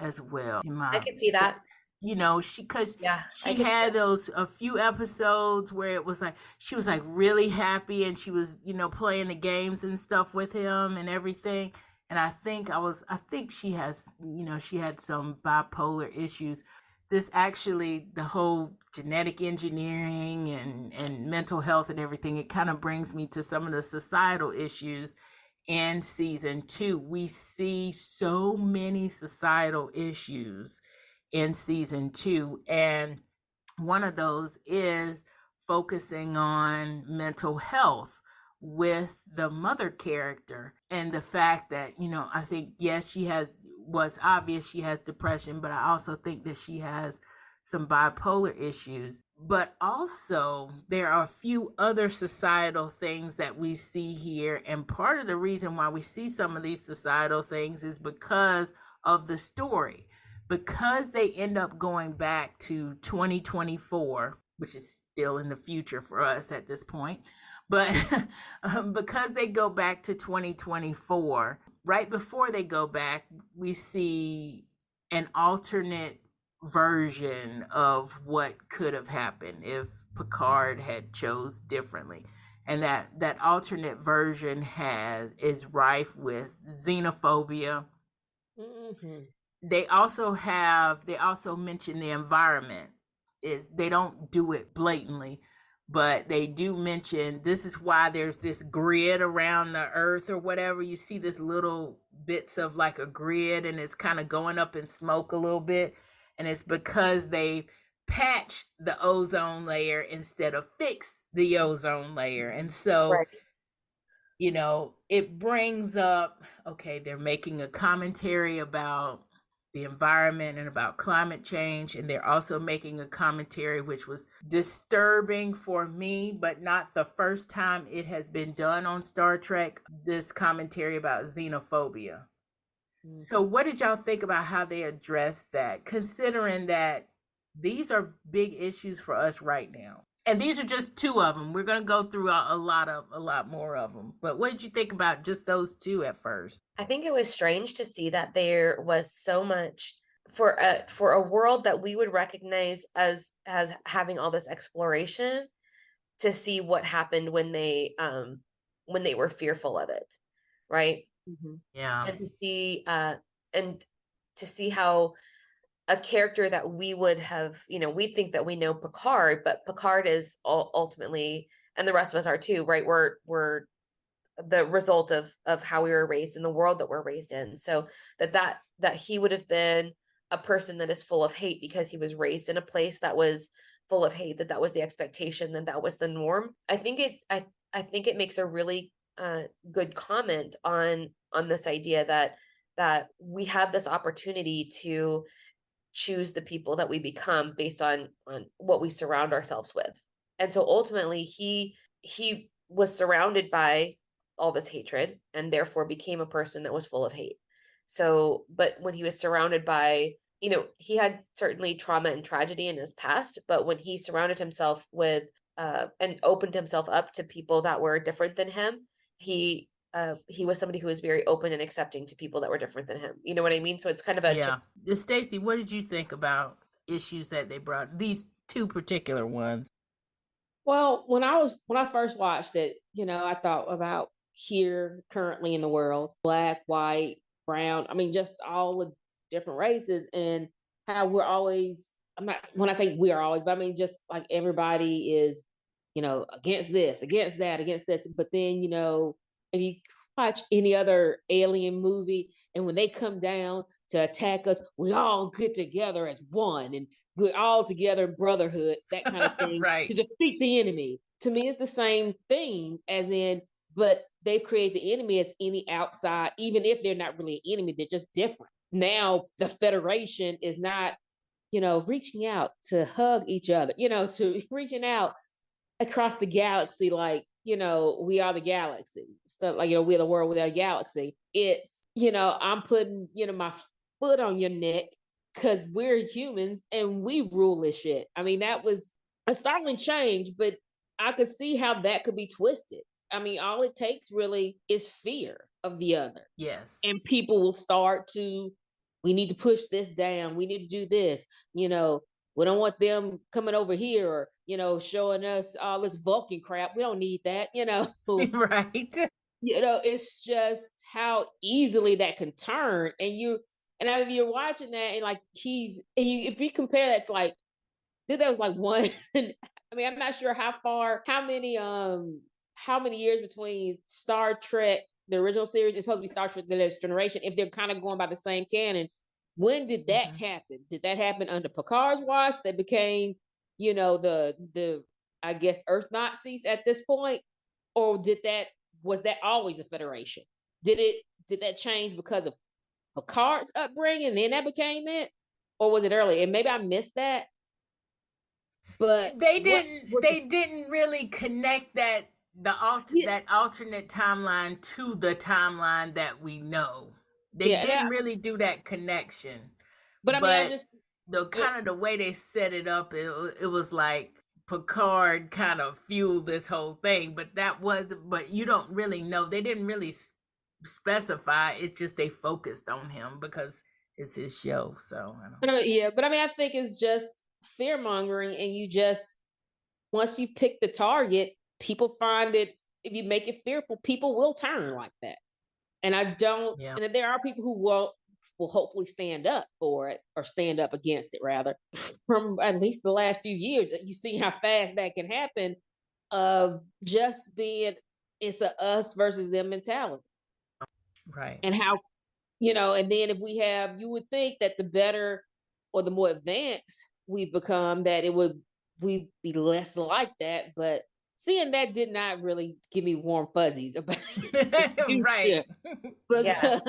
as well. I can see that. She had a few episodes where it was like she was really happy, and she was playing the games and stuff with him and everything. And I think she has she had some bipolar issues. This actually, the whole genetic engineering and mental health and everything, it kind of brings me to some of the societal issues in season 2. We see so many societal issues in season 2, and one of those is focusing on mental health with the mother character, and the fact that, I think, yes, was obvious she has depression, but I also think that she has some bipolar issues. But also, there are a few other societal things that we see here. And part of the reason why we see some of these societal things is because of the story. Because they end up going back to 2024, which is still in the future for us at this point. But because they go back to 2024, right before they go back, we see an alternate version of what could have happened if Picard had chose differently. And that alternate version is rife with xenophobia. Mm-hmm. They also mention the environment. They don't do it blatantly, but they do mention this is why there's this grid around the earth or whatever. You see this little bits of like a grid, and it's kind of going up in smoke a little bit, and it's because they patch the ozone layer instead of fix the ozone layer. And so Right. It brings up, okay, they're making a commentary about the environment and about climate change, and they're also making a commentary which was disturbing for me, but not the first time it has been done on Star Trek, this commentary about xenophobia. Mm-hmm. So what did y'all think about how they addressed that, considering that these are big issues for us right now? And these are just 2 of them. We're going to go through a lot more of them. But what did you think about just those 2 at first? I think it was strange to see that there was so much for a world that we would recognize as having all this exploration, to see what happened when they were fearful of it, right? Mm-hmm. Yeah. And to see how a character that we would have, we think that we know Picard, but Picard is ultimately, and the rest of us are too, right? We're the result of how we were raised in the world that we're raised in. So that he would have been a person that is full of hate because he was raised in a place that was full of hate, that was the expectation, that was the norm. I think it makes a really good comment on this idea that we have this opportunity to choose the people that we become based on what we surround ourselves with. And so ultimately he was surrounded by all this hatred, and therefore became a person that was full of hate. So, but when he was surrounded by, he had certainly trauma and tragedy in his past, but when he surrounded himself with and opened himself up to people that were different than him, he was somebody who was very open and accepting to people that were different than him. You know what I mean? So it's kind of a... Yeah. Staci, what did you think about issues that they brought, these 2 particular ones? Well, when I first watched it, I thought about here currently in the world, black, white, brown, I mean, just all the different races, and how we're always, when I say we are always, but I mean, just like everybody is, against this, against that, against this. But then, if you watch any other alien movie, and when they come down to attack us, we all get together as one, and we're all together in brotherhood, that kind of thing, right, to defeat the enemy. To me, it's the same thing, as in, but they've created the enemy as any outside, even if they're not really an enemy, they're just different. Now the Federation is not, reaching out to hug each other, to reaching out across the galaxy, like, we are the galaxy. Stuff like, we're the world, we're the galaxy. It's, I'm putting, my foot on your neck because we're humans and we rule this shit. I mean, that was a startling change, but I could see how that could be twisted. I mean, all it takes really is fear of the other. Yes. And people will start to, we need to push this down. We need to do this. We don't want them coming over here or, showing us all this Vulcan crap. We don't need that, Right. It's just how easily that can turn. And if you're watching that and like if you compare that to like, dude, that was like one. I mean, I'm not sure how many years between Star Trek the original series, is supposed to be Star Trek: The Next Generation. If they're kind of going by the same canon, when did that happen? Did that happen under Picard's watch? That became, the I guess Earth Nazis at this point, or was that always a Federation? Did that change because of Picard's upbringing, and then that became it, or was it early? And maybe I missed that. But they didn't really connect that alternate timeline to the timeline that we know. They didn't really do that connection. But I mean, I just the way they set it up, it was like Picard kind of fueled this whole thing, but you don't really know. They didn't really specify. It's just they focused on him because it's his show. So but I mean, I think it's just fear mongering, and you just, once you pick the target, people find it. If you make it fearful, people will turn like that. And I don't. Yeah. And there are people who will hopefully stand up for it, or stand up against it, rather. From at least the last few years, you see how fast that can happen, of just being, it's a us versus them mentality. Right. And how, and then if you would think that the better or the more advanced we've become, that we'd be less like that. But seeing that did not really give me warm fuzzies about the future. Right. Because,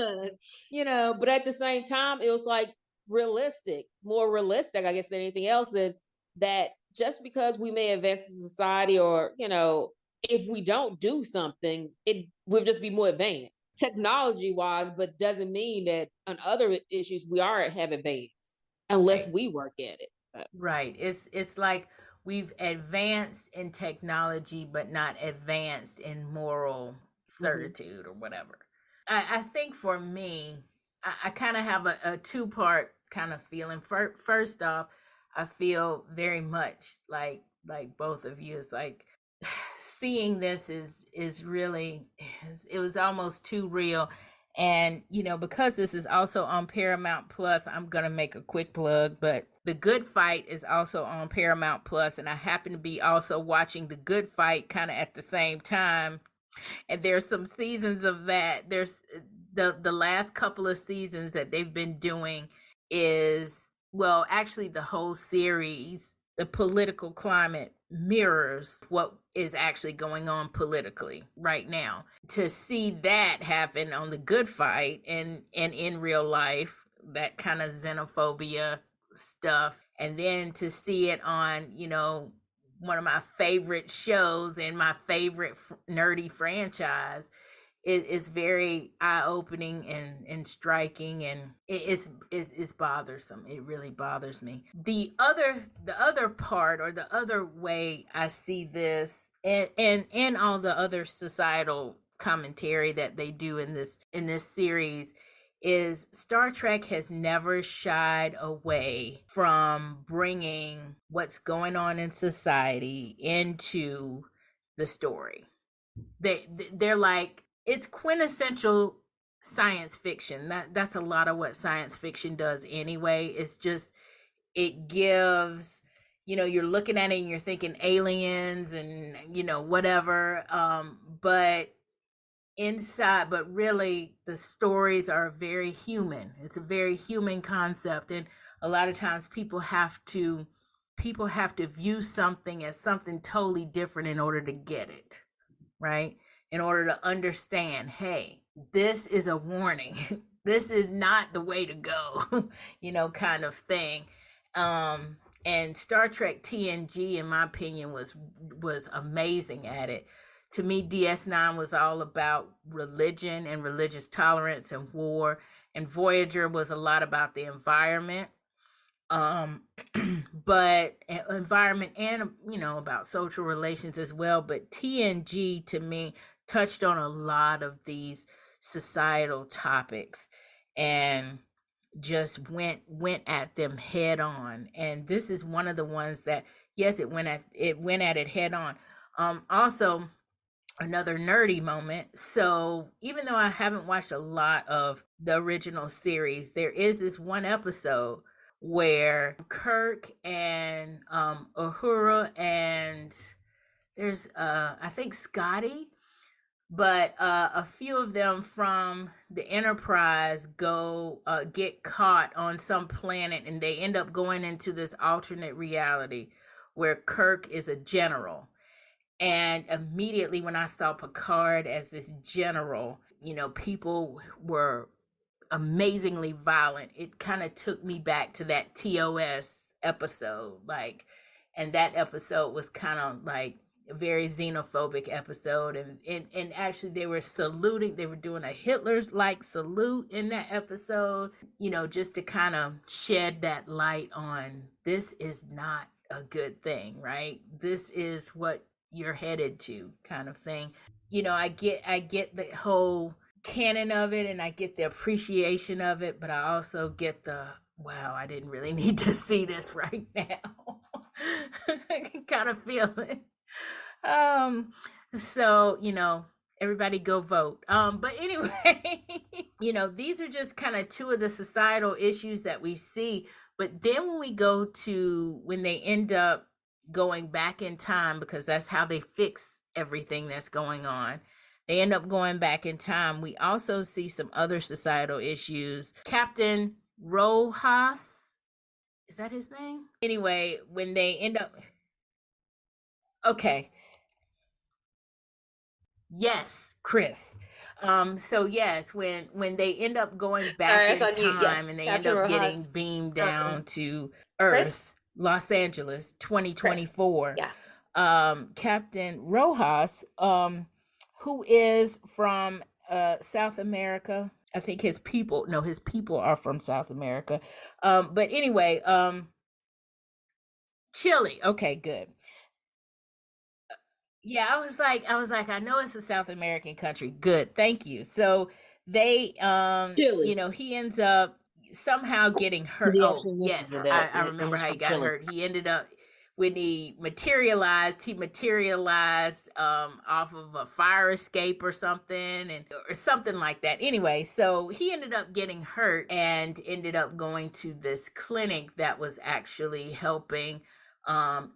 but at the same time, it was like more realistic, I guess, than anything else, that just because we may advance in society, or, if we don't do something, it will just be more advanced technology wise, but doesn't mean that on other issues we have advanced unless we work at it. Right. It's like we've advanced in technology, but not advanced in moral certitude or whatever. I think for me, I kind of have a two-part kind of feeling. First off, I feel very much like both of you. It's like seeing this is really, it was almost too real. And, because this is also on Paramount Plus, I'm going to make a quick plug, but The Good Fight is also on Paramount Plus, and I happen to be also watching The Good Fight kind of at the same time. And there's some seasons of that. There's the last couple of seasons that they've been doing is, well, actually the whole series, the political climate mirrors what is actually going on politically right now. To see that happen on The Good Fight and in real life, that kind of xenophobia stuff, and then to see it on, one of my favorite shows and my favorite nerdy franchise, is very eye-opening and striking, and it's bothersome. It really bothers me. The other part, or the other way I see this, and all the other societal commentary that they do in this series, is Star Trek has never shied away from bringing what's going on in society into the story. They're like, it's quintessential science fiction. That's a lot of what science fiction does anyway. It's just, it gives, you're looking at it and you're thinking aliens and, whatever. But really the stories are very human. It's a very human concept. And a lot of times people have to view something as something totally different in order to get it, right? In order to understand, hey, this is a warning. This is not the way to go, kind of thing. And Star Trek TNG, in my opinion, was amazing at it. To me, DS9 was all about religion and religious tolerance and war, and Voyager was a lot about the environment. But environment and, about social relations as well. But TNG, to me, touched on a lot of these societal topics and just went at them head on. And this is one of the ones that, yes, it went at it head on. Also, another nerdy moment. So even though I haven't watched a lot of the original series, there is this one episode where Kirk and Uhura, and there's I think Scotty, but a few of them from the Enterprise get caught on some planet, and they end up going into this alternate reality where Kirk is a general. And immediately when I saw Picard as this general, people were amazingly violent. It kind of took me back to that TOS episode, and that episode was kind of like a very xenophobic episode, and actually they were doing a Hitler's like salute in that episode, just to kind of shed that light on this is not a good thing, right? This is what you're headed to, kind of thing. I get the whole canon of it, and I get the appreciation of it, but I also get the wow, I didn't really need to see this right now. I can kind of feel it. So everybody go vote. But anyway, these are just kind of two of the societal issues that we see. But then when we go to when they end up going back in time, because that's how they fix everything that's going on, they end up going back in time. We also see some other societal issues. Captain Rojas, is that his name? Anyway, when they end up, okay, yes, Chris. So yes, when they end up going back in time, yes, and they Captain end up Rojas, getting beamed down to Earth, Chris? Los Angeles, 2024. Chris. Yeah. Captain Rojas, who is from South America. I think his people are from South America. But anyway, Chile. Okay, good. Yeah, I was like, I know it's a South American country. Good, thank you. So they, Chile. he ends up somehow getting hurt. He Oh, actually yes, mentioned that I that remember was how he from got Chile. hurt. He ended up when he materialized off of a fire escape or something, or something like that. Anyway, so he ended up getting hurt and ended up going to this clinic that was actually helping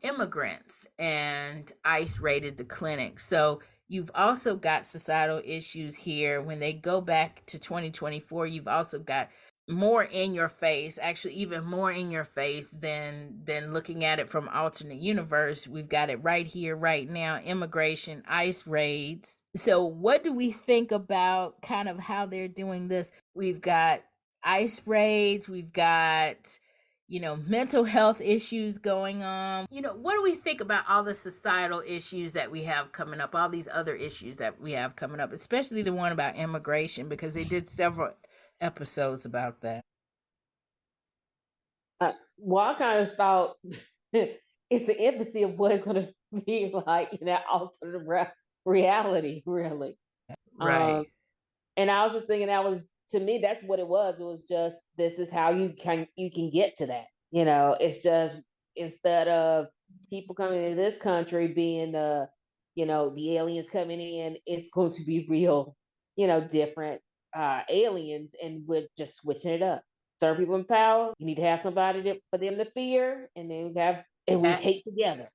immigrants, and ICE raided the clinic. So you've also got societal issues here. When they go back to 2024, you've also got more in your face, actually even more in your face than looking at it from alternate universe. We've got it right here, right now: immigration, ICE raids. So what do we think about kind of how they're doing this? We've got ICE raids, we've got mental health issues going on. What do we think about all the societal issues that we have coming up, all these other issues that we have coming up, especially the one about immigration, because they did several episodes about that? Well, I kind of thought it's the emphasis of what it's going to be like in that alternate reality, really. Right. And I was just thinking to me, that's what it was. It was just, this is how you can get to that. It's just, instead of people coming into this country being the aliens coming in, it's going to be real, different aliens, and we're just switching it up. Certain people in power, you need to have somebody for them to fear, and then we hate together.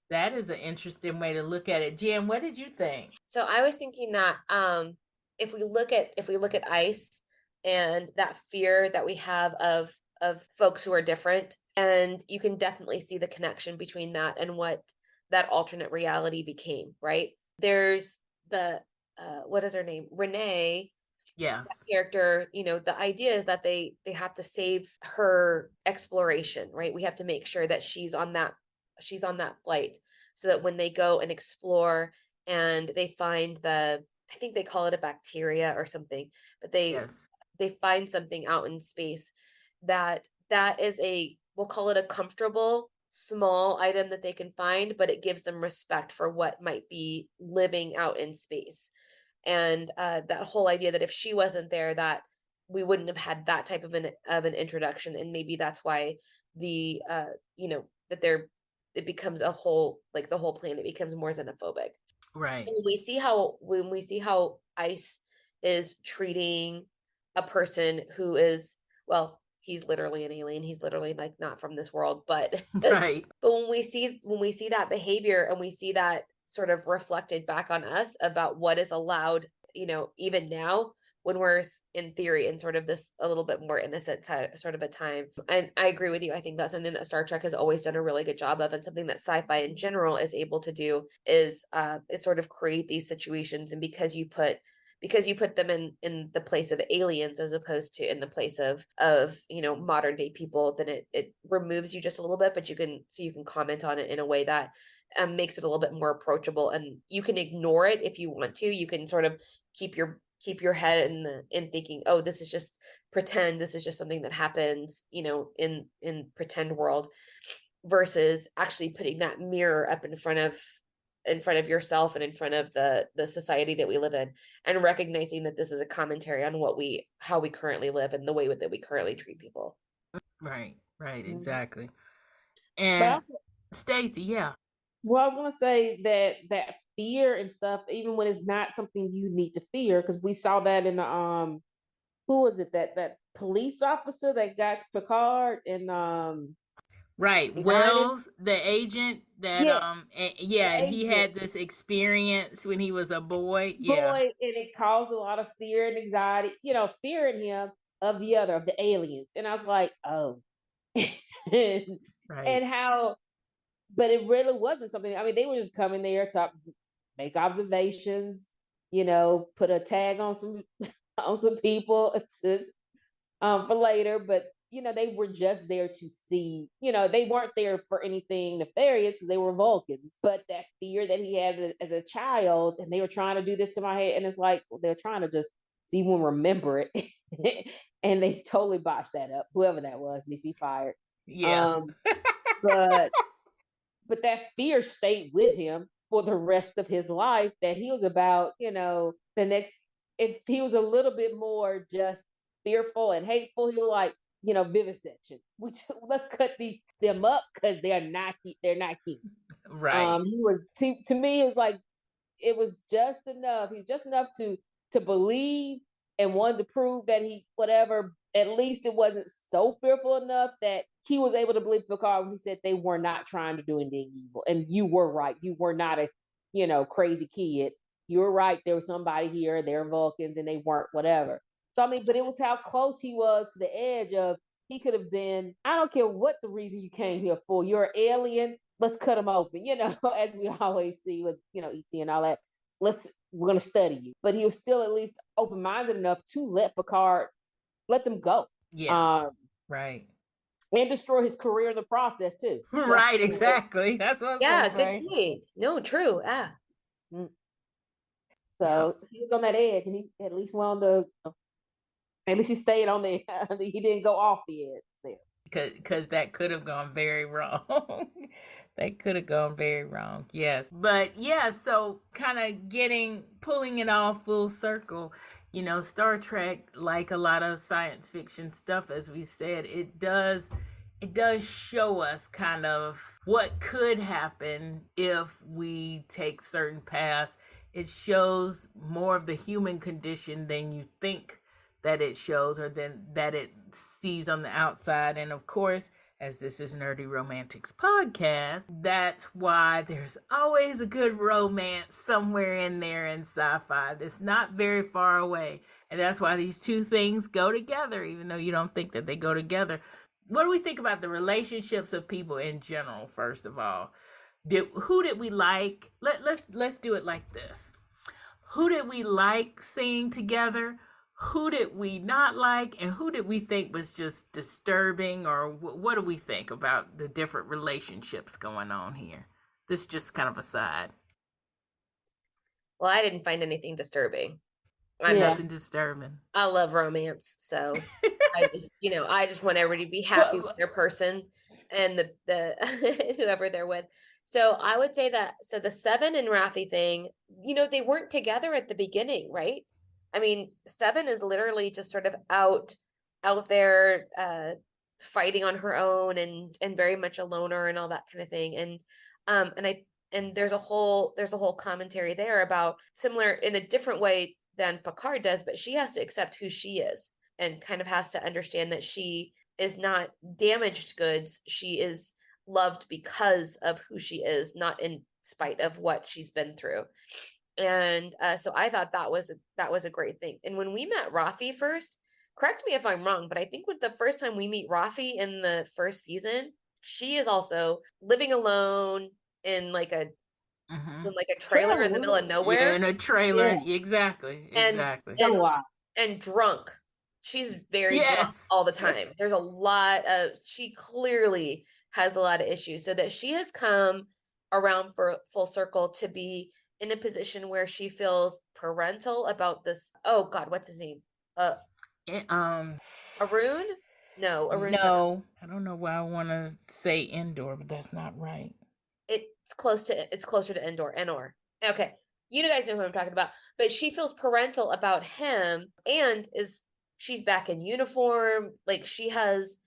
That is an interesting way to look at it. Jen, what did you think? So I was thinking that if we look at ICE and that fear that we have of folks who are different, and you can definitely see the connection between that and what that alternate reality became, right? There's the what is her name? Renee. Yes. Character, the idea is that they have to save her exploration, right? We have to make sure that she's on that flight, so that when they go and explore and they find I think they call it a bacteria or something, but they find something out in space that is we'll call it a comfortable small item that they can find, but it gives them respect for what might be living out in space. And that whole idea that if she wasn't there, that we wouldn't have had that type of an introduction, and maybe that's why that it becomes a whole, like the whole planet becomes more xenophobic. Right. So when we see how ICE is treating a person who is, well, he's literally an alien. He's literally like not from this world, but right. But when we see that behavior, and we see that sort of reflected back on us about what is allowed, even now when we're in theory in sort of this a little bit more innocent sort of a time. And I agree with you. I think that's something that Star Trek has always done a really good job of, and something that sci-fi in general is able to do is sort of create these situations. And because you put them in the place of aliens as opposed to in the place of modern day people, then it removes you just a little bit, but you can comment on it in a way that makes it a little bit more approachable, and you can ignore it if you want to. You can sort of keep your head in thinking, oh, this is just pretend, this is just something that happens in pretend world, versus actually putting that mirror up in front of yourself and in front of the society that we live in, and recognizing that this is a commentary on how we currently live and the way that we currently treat people. Right, Mhm. exactly. But And Staci, yeah. well, I was gonna say that fear and stuff, even when it's not something you need to fear, because we saw that in the who was it, that police officer that got Picard Right, and got him? Wells, the agent that Yeah, the yeah, and he agent. had this experience when he was a boy. Yeah. Boy, and it caused a lot of fear and anxiety, fear in him of the aliens. And I was like, oh. and, Right. and how, but it really wasn't something. I mean, they were just coming there to make observations, put a tag on some on some people for later, but they were just there to see. They weren't there for anything nefarious because they were Vulcans. But that fear that he had as a child, and they were trying to do this to my head, and it's like they're trying to just so you won't remember it, and they totally botched that up. Whoever that was needs to be fired. Yeah. Um, but that fear stayed with him for the rest of his life. That he was about, the next. If he was a little bit more just fearful and hateful, he was like, vivisection. Let's cut them up because they're not key. Right. He was to me, it was like it was just enough. He's just enough to believe and wanted to prove that he whatever. At least it wasn't so fearful enough that he was able to believe Picard when he said they were not trying to do anything evil. And you were right. You were not a crazy kid. You were right. There was somebody here. They're Vulcans and they weren't whatever. So I mean, but it was how close he was to the edge of he could have been. I don't care what the reason you came here for. You're an alien. Let's cut them open. As we always see with ET and all that. We're gonna study you. But he was still at least open minded enough to let Picard let them go. Yeah. Right. And destroy his career in the process too. Right, exactly. That's what I was Yeah, gonna good say. point. No, true. So he was on that edge, and he at least went on the. At least he stayed on the. He didn't go off the edge there. Because that could have gone very wrong. That could have gone very wrong. Yes. But yeah, so kind of pulling it all full circle, Star Trek, like a lot of science fiction stuff, as we said, it does show us kind of what could happen if we take certain paths. It shows more of the human condition than you think that it shows, or that it sees on the outside. And of course, as this is Nerdy Romantics podcast, that's why there's always a good romance somewhere in there in sci-fi that's not very far away. And that's why these two things go together, even though you don't think that they go together. What do we think about the relationships of people in general, first of all? Who did we like? Let's do it like this. Who did we like seeing together? Who did we not like, and who did we think was just disturbing, or what do we think about the different relationships going on here? This is just kind of a side. Well, I didn't find anything disturbing. Nothing disturbing. I love romance, so I just want everybody to be happy with their person and the whoever they're with. So I would say that the Seven and Raffi thing, they weren't together at the beginning, right? I mean, Seven is literally just sort of out there fighting on her own and very much a loner and all that kind of thing. And there's a whole commentary there about similar in a different way than Picard does, but she has to accept who she is and kind of has to understand that she is not damaged goods. She is loved because of who she is, not spite of what she's been through. And so I thought that was a great thing. And when we met Rafi first, correct me if I'm wrong, but I think with the first time we meet Rafi in the first season, she is also living alone in like a trailer in the middle of nowhere. Yeah, in a trailer. Yeah. Exactly. And drunk. She's very drunk all the time. There's a lot of, she clearly has a lot of issues, so that she has come around for full circle to be in a position where she feels parental about this. Oh God, what's his name? Arun? No, Arun. No, I don't know why I want to say Endor, but that's not right. It's closer to Endor. Okay. You guys know who I'm talking about. But she feels parental about him, and she's back in uniform. Like she has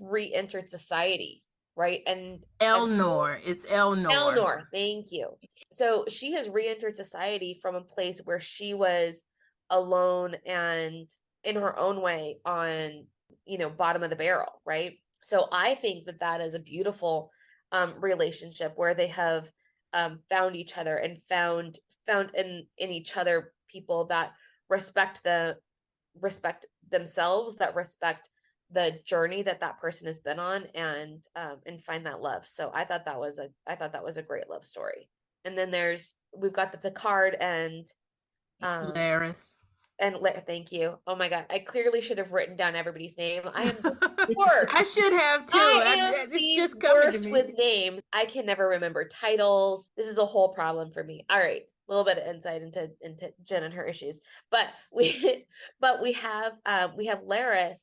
re-entered society, right? And Elnor. It's Elnor. Elnor, thank you. So she has re-entered society from a place where she was alone and in her own way on, bottom of the barrel, right? So I think that is a beautiful relationship where they have found each other and found in each other people that respect themselves, that respect the journey that person has been on, and find that love. So I thought that was a great love story. And then we've got the Picard and Laris. And thank you. Oh my God. I clearly should have written down everybody's name. I am the worst. I should have too. It's just coming to me. With names. I can never remember titles. This is a whole problem for me. All right. A little bit of insight into Jen and her issues. But we have Laris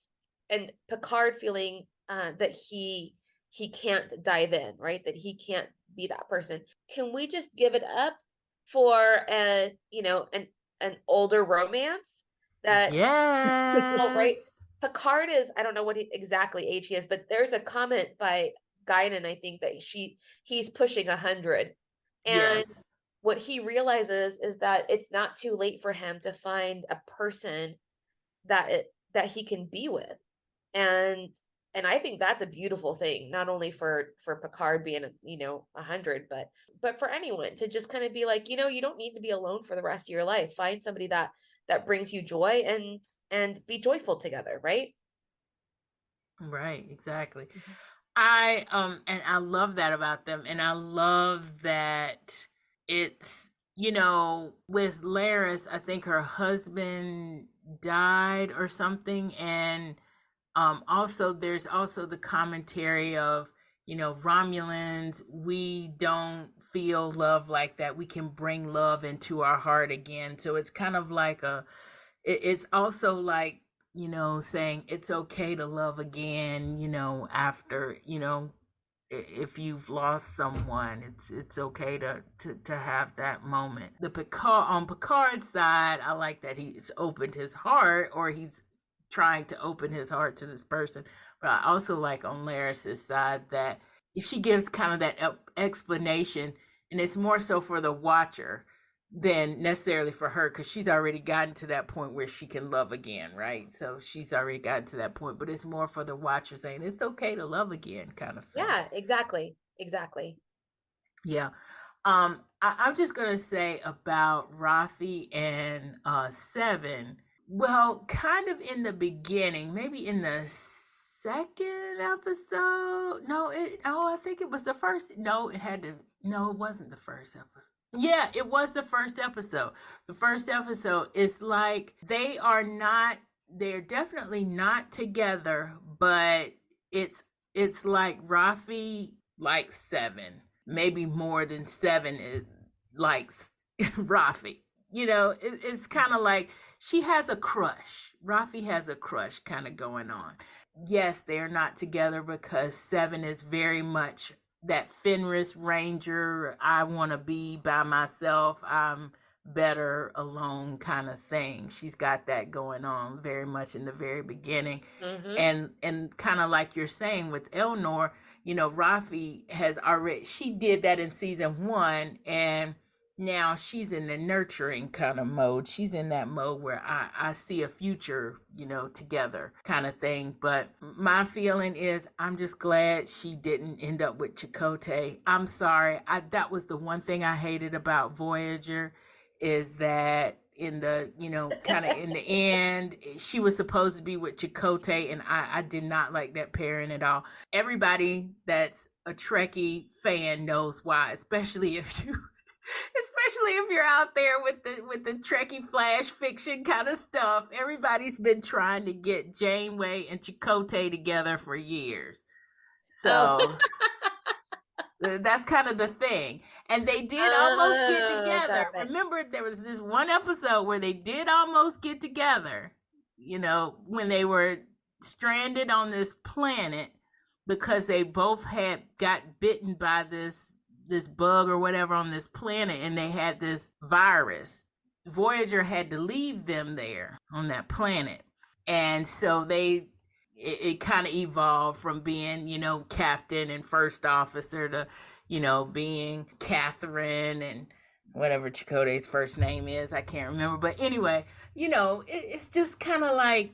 and Picard feeling that he can't dive in, right? That he can't be that person. Can we just give it up for an older romance that right? Picard is, I don't know what exactly age he is, but there's a comment by Guinan, I think, that he's pushing 100. And what he realizes is that it's not too late for him to find a person that he can be with. And I think that's a beautiful thing, not only for Picard being 100, but for anyone to just kind of be like, you don't need to be alone for the rest of your life. Find somebody that brings you joy and be joyful together, right? Right, exactly. I love that about them, and I love that it's with Laris, I think her husband died or something, and also there's also the commentary of Romulans, we don't feel love like that. We can bring love into our heart again. So it's kind of like it's also like saying it's okay to love again, after if you've lost someone, it's okay to have that moment. On Picard's side, I like that he's opened his heart, or he's trying to open his heart to this person. But I also like on Laris's side that she gives kind of that explanation, and it's more so for the watcher than necessarily for her, because she's already gotten to that point where she can love again, right? So she's already gotten to that point, but it's more for the watcher saying it's okay to love again, kind of thing. Yeah, exactly. Yeah. I'm just gonna say about Rafi and Seven. Well, kind of in the beginning, maybe in the second episode. I think it was the first. No, it wasn't the first episode. Yeah, it was the first episode. The first episode is like they're definitely not together, but it's like Rafi likes Seven, maybe more than Seven likes Rafi. It's kind of like she has a crush. Rafi has a crush kind of going on. Yes, they're not together because Seven is very much that Fenris Ranger, I want to be by myself, I'm better alone kind of thing. She's got that going on very much in the very beginning. Mm-hmm. And kind of like you're saying with Elnor, Rafi she did that in season 1, and Now she's in the nurturing kind of mode. She's in that mode where I see a future, together kind of thing. But my feeling is I'm just glad she didn't end up with Chakotay. I'm sorry. That was the one thing I hated about Voyager, is that in the, kind of in the end, she was supposed to be with Chakotay, and I did not like that pairing at all. Everybody that's a Trekkie fan knows why, especially if you're out there with the Trekkie flash fiction kind of stuff. Everybody's been trying to get Janeway and Chakotay together for years. So that's kind of the thing. And they did almost get together. Remember, there was this one episode where they did almost get together, when they were stranded on this planet because they both got bitten by this bug or whatever on this planet, and they had this virus. Voyager had to leave them there on that planet. And so it kind of evolved from being, captain and first officer to, being Catherine and whatever Chakotay's first name is. I can't remember. But anyway, it's just kind of like,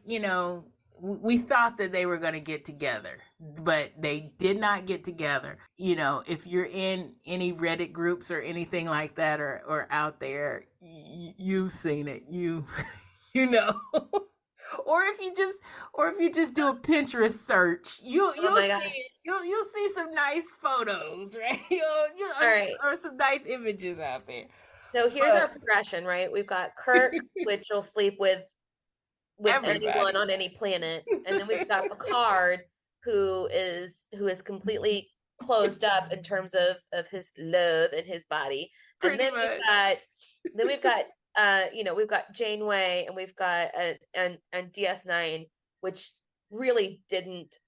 we thought that they were going to get together, but they did not get together. If you're in any Reddit groups or anything like that, or out there, you've seen it, you know. Or if you just do a Pinterest search, you'll see some nice photos, right? Or some nice images out there. So here's our progression, right? We've got Kirk, which will sleep with everybody. Anyone on any planet, and then we've got Picard, who is completely closed up in terms of his love and his body. And then we've got we've got Janeway, and we've got and DS9, which really didn't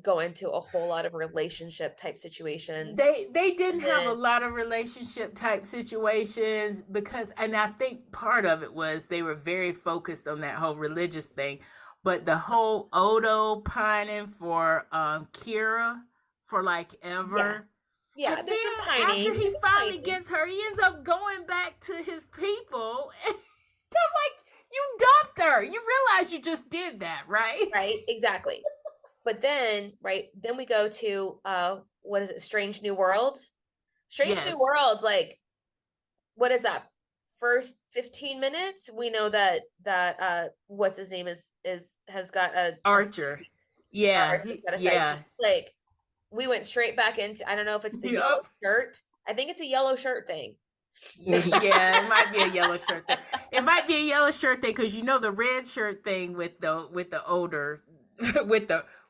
go into a whole lot of relationship type situations. They didn't have a lot of relationship type situations because, and I think part of it was they were very focused on that whole religious thing. But the whole Odo pining for Kira for like ever. Yeah, and then after he finally gets her, he ends up going back to his people. And I'm like, you dumped her. You realize you just did that, right? Right, exactly. But then we go to what is it? Strange New Worlds. New Worlds, like, what is that? First 15 minutes, we know that what's his name has got a Archer. Like, we went straight back into, I don't know if it's the yellow shirt. I think it's a yellow shirt thing. Yeah, it might be a yellow shirt thing. It might be a yellow shirt thing because the red shirt thing with the older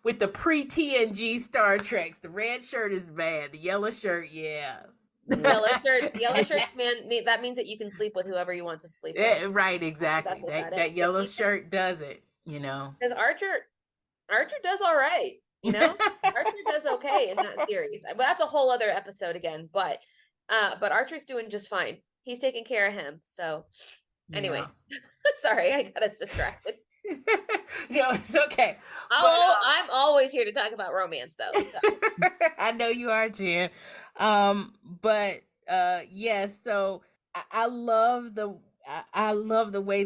with the pre-TNG Star Treks, the red shirt is bad. The yellow shirt, yeah. Yellow shirt, man. That means that you can sleep with whoever you want to sleep with. Right, exactly. That yellow shirt does it, Because Archer does all right, Archer does okay in that series. But that's a whole other episode again. But Archer's doing just fine. He's taking care of him. So anyway, sorry, I got us distracted. No, it's okay. I'm always here to talk about romance, though. So. I know you are, Jen. Yes. So I love the way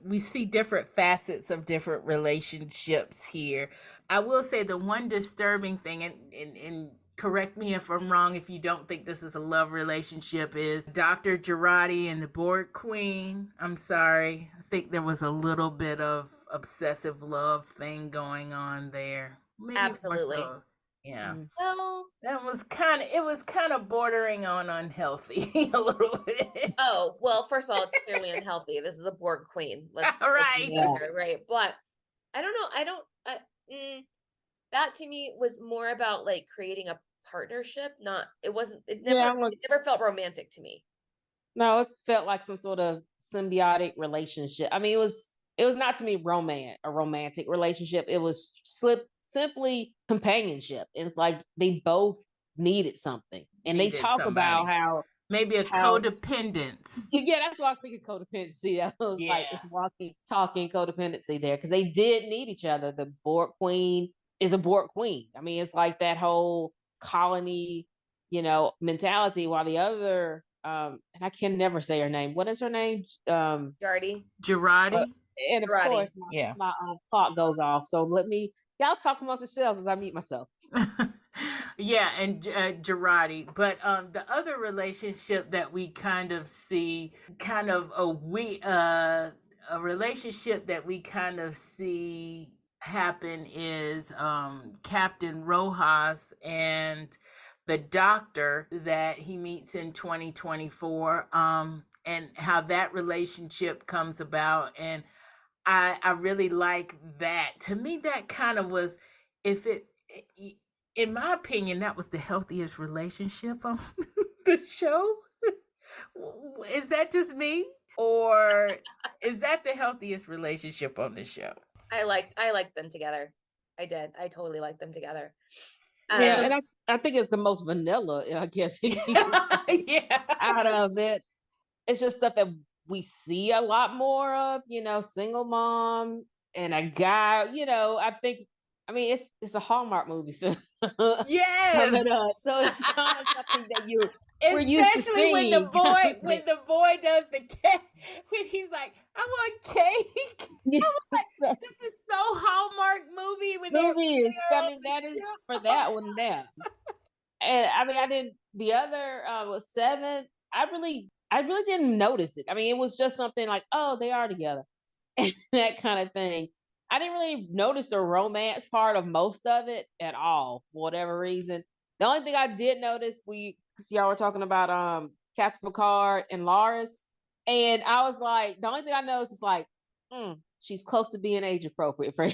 we see different facets of different relationships here. I will say the one disturbing thing, and correct me if I'm wrong if you don't think this is a love relationship, is Dr. Jurati and the Borg Queen. I'm sorry. I think there was a little bit of obsessive love thing going on there. Maybe absolutely. So. Yeah. Well, it was kind of bordering on unhealthy a little bit. Oh, well, first of all, it's clearly unhealthy. This is a Borg Queen. Right. Right. But I don't know. That to me was more about like creating a partnership. It never felt romantic to me. No, it felt like some sort of symbiotic relationship. I mean, it was not to me a romantic relationship. It was simply companionship. It's like they both needed something, and they talk about how maybe codependence. Yeah, that's why I was thinking codependency. I was like, it's talking codependency there, because they did need each other. The Borg Queen is a Borg Queen. I mean, it's like that whole colony, mentality, while the other and I can never say her name. What is her name? Jardy. Girardi. And of Girardi. course, Yeah. my clock goes off. So y'all talk amongst yourselves as I mute myself. Yeah, and Girardi. But the other relationship that we kind of see, a relationship that we kind of see happen is Captain Rojas and the doctor that he meets in 2024, and how that relationship comes about. And I really like that. To me, that kind of was, if it, in my opinion, that was the healthiest relationship on the show. Is that just me, or is that the healthiest relationship on the show? I liked them together. I did. I totally liked them together. Yeah, and I think it's the most vanilla, I guess. Yeah. Out of it, it's just stuff that we see a lot more of. Single mom and a guy. I mean, it's a Hallmark movie, so Yes. So it's kind of something that we're Especially used to seeing. when the boy does the cake, when he's like, "I want cake." Like, this is so Hallmark movie. I mean, that is for that one there. And I mean, I didn't. The other was 7. I really didn't notice it. I mean, it was just something like, oh, they are together, and that kind of thing. I didn't really notice the romance part of most of it at all, for whatever reason. The only thing I did notice, y'all were talking about Captain Picard and Laris, and I was like, the only thing I noticed is like, she's close to being age appropriate for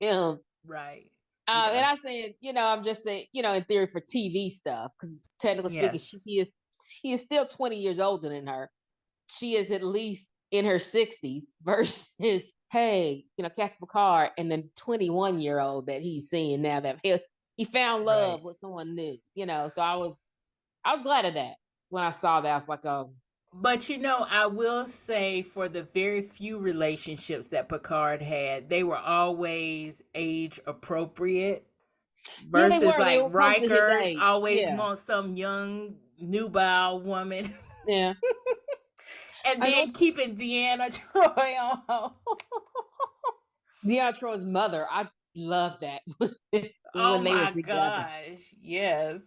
him. Right. And I said, I'm just saying, in theory for TV stuff, because technically speaking, he is still 20 years older than her. She is at least in her 60s versus, hey, Captain Picard and the 21-year-old that he's seeing now that he found love with someone new, So I was glad of that. When I saw that, I was like, oh. But I will say, for the very few relationships that Picard had, they were always age appropriate. Versus like Riker always wants some young nubile woman. Yeah. And then keeping Deanna Troi on. Deanna Troi's mother, I love that. Oh my gosh, yes.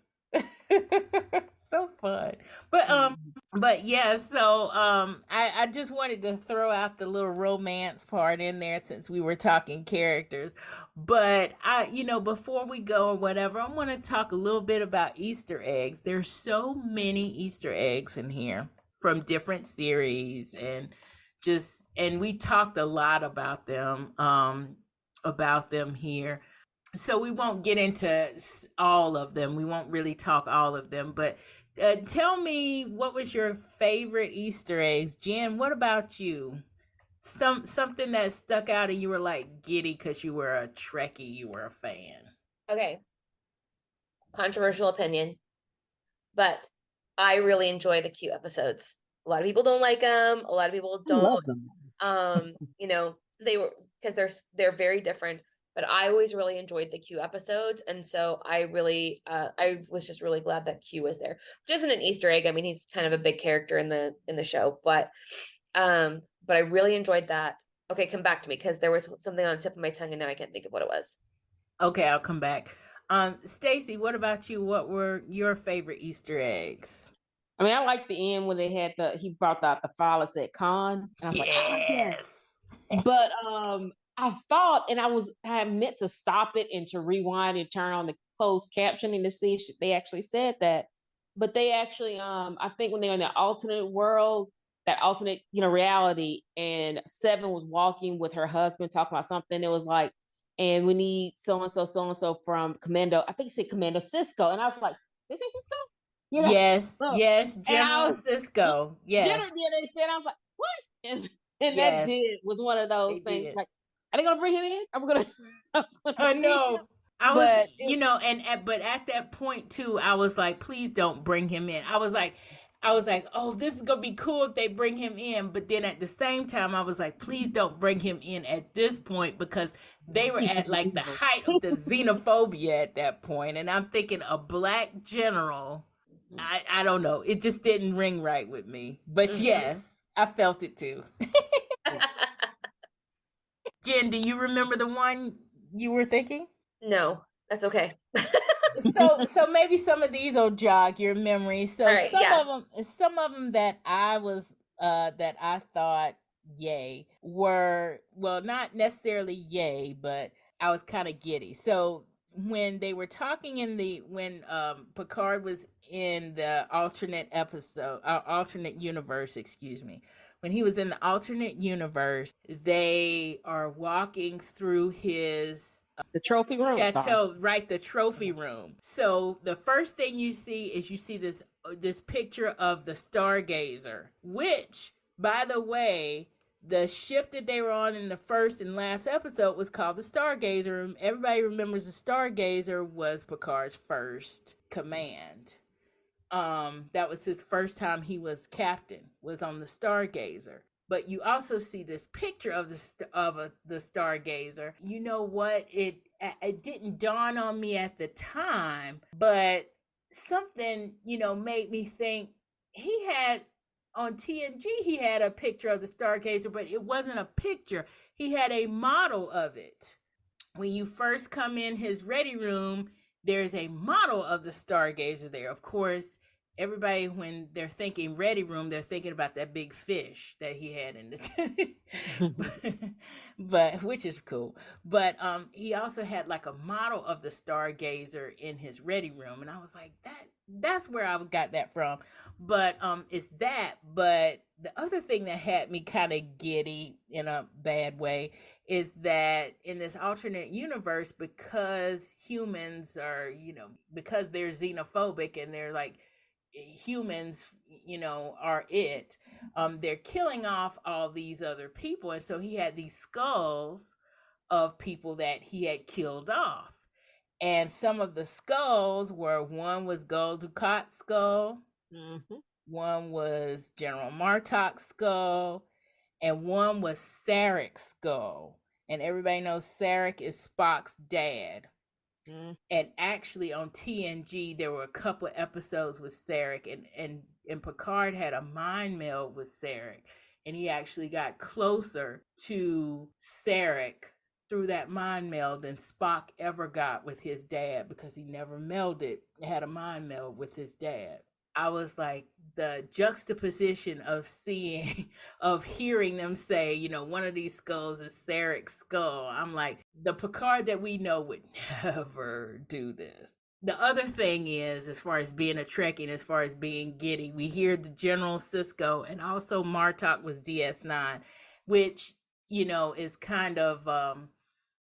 So fun. But yeah, so I just wanted to throw out the little romance part in there since we were talking characters. But before we go or whatever, I want to talk a little bit about Easter eggs. There's so many Easter eggs in here from different series, and we talked a lot about them here. So we won't get into all of them. We won't really talk all of them, but tell me, what was your favorite Easter eggs? Jen, what about you? Something that stuck out and you were like giddy because you were a Trekkie, you were a fan. Okay. Controversial opinion, but I really enjoy the Q episodes. A lot of people don't like them. A lot of people don't. I love them. Because they're very different. But I always really enjoyed the Q episodes, and so I was just really glad that Q was there. Which isn't an Easter egg. I mean, he's kind of a big character in the show, but I really enjoyed that. Okay, come back to me, because there was something on the tip of my tongue, and now I can't think of what it was. Okay, I'll come back. Staci, what about you? What were your favorite Easter eggs? I mean, I like the end when he brought out the file that said con. And I was like, oh, yes. But I thought, and I meant to stop it and to rewind and turn on the closed captioning to see if they actually said that. But they actually, I think when they're in the alternate world, that alternate, reality, and 7 was walking with her husband talking about something. It was like, and we need so-and-so from Commando. I think he said Commando Cisco. And I was like, is it Cisco? Yes, General Cisco. Yes. They said, I was like, what? And that was one of those things. Like, are they gonna bring him in? I'm gonna I know. I was, but at that point too, I was like, please don't bring him in. I was like, oh, this is gonna be cool if they bring him in. But then at the same time, I was like, please don't bring him in at this point, because they were at like the height of the xenophobia at that point. And I'm thinking, a black general I don't know. It just didn't ring right with me. But yes, I felt it too. Jen, do you remember the one you were thinking? No, that's okay. So maybe some of these will jog your memory. So All right, some of them that I thought yay were, well, not necessarily yay, but I was kind of giddy. So when they were talking when Picard was in the alternate universe, excuse me. When he was in the alternate universe, they are walking through his The trophy room. chateau, right? The trophy room. So the first thing you see is this picture of the Stargazer, which, by the way, the ship that they were on in the first and last episode was called the Stargazer. Everybody remembers the Stargazer was Picard's first command. That was his first time he was captain, was on the Stargazer. But you also see this picture of the Stargazer. You know what? It didn't dawn on me at the time, but something, made me think he had on TNG, he had a picture of the Stargazer, but it wasn't a picture. He had a model of it. When you first come in his ready room, there's a model of the Stargazer there. Of course, everybody, when they're thinking ready room, they're thinking about that big fish that he had in the but which is cool. But he also had like a model of the Stargazer in his ready room, and I was like, that's where I got that from. But it's that. But the other thing that had me kind of giddy in a bad way is that in this alternate universe, because humans are, because they're xenophobic and they're like, humans, are it, they're killing off all these other people. And so he had these skulls of people that he had killed off. And some of the skulls were, one was Gul Dukat's skull, one was General Martok's skull, and one was Sarek's skull. And everybody knows Sarek is Spock's dad. And actually on TNG, there were a couple of episodes with Sarek, and Picard had a mind meld with Sarek. And he actually got closer to Sarek through that mind meld than Spock ever got with his dad, because he never had a mind meld with his dad. I was like, the juxtaposition of hearing them say, one of these skulls is Sarek's skull. I'm like, the Picard that we know would never do this. The other thing is, as far as being a Trekkie and as far as being giddy, we hear the General Sisko, and also Martok was DS9, which, is kind of,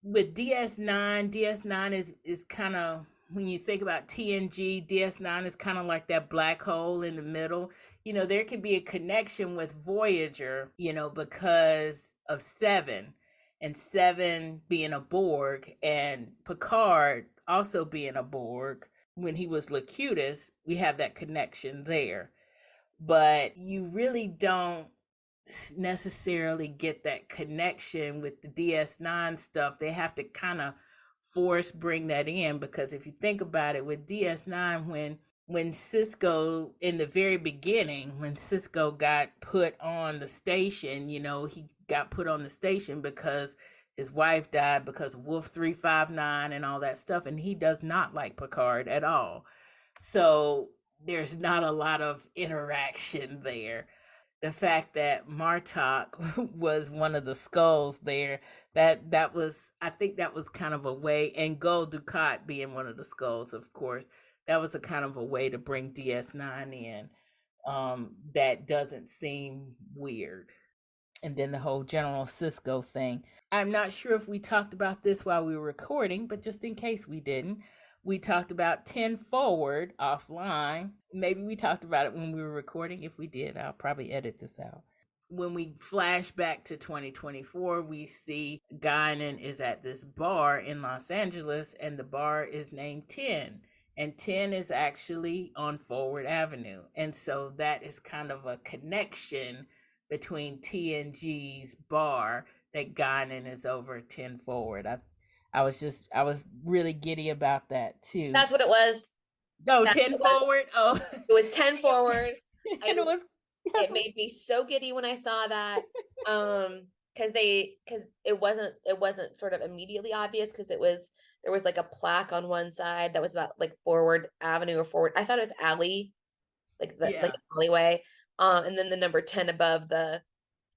with DS9 is kind of, when you think about TNG, DS9 is kind of like that black hole in the middle. There could be a connection with Voyager, because of Seven, and Seven being a Borg, and Picard also being a Borg. When he was Locutus, we have that connection there. But you really don't necessarily get that connection with the DS9 stuff. They have to kind of bring that in, because if you think about it, with DS9, when Sisko, in the very beginning, when Sisko got put on the station, he got put on the station because his wife died because of Wolf 359 and all that stuff, and he does not like Picard at all. So there's not a lot of interaction there. The fact that Martok was one of the skulls there, that was, I think that was kind of a way, and Gul Dukat being one of the skulls, of course, that was a kind of a way to bring DS9 in, that doesn't seem weird. And then the whole General Sisko thing. I'm not sure if we talked about this while we were recording, but just in case we didn't, we talked about 10 Forward offline. Maybe we talked about it when we were recording. If we did, I'll probably edit this out. When we flash back to 2024, we see Guinan is at this bar in Los Angeles, and the bar is named 10. And 10 is actually on Forward Avenue. And so that is kind of a connection between TNG's bar, that Guinan is over 10 Forward. I was really giddy about that too. That's what it was. No, That's 10 forward. Oh. It was 10 forward. And It made me so giddy when I saw that. Because it wasn't sort of immediately obvious, because there was like a plaque on one side that was about like Forward Avenue or Forward. I thought it was alley, like the like alleyway. And then the number 10 above the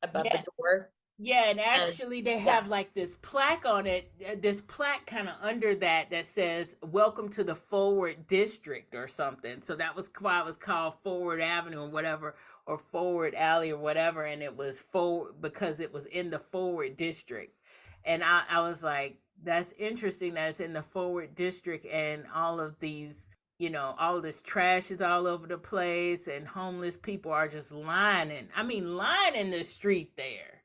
Yeah. door. Yeah, and actually they yeah. have like this plaque on it, this plaque kind of under that says "Welcome to the Forward District" or something. So that was why it was called Forward Avenue or whatever, or Forward Alley or whatever, and it was forward because it was in the Forward District. And I was like, that's interesting that it's in the Forward District, and all of these, all of this trash is all over the place, and homeless people are just lining. I mean, lining the street there.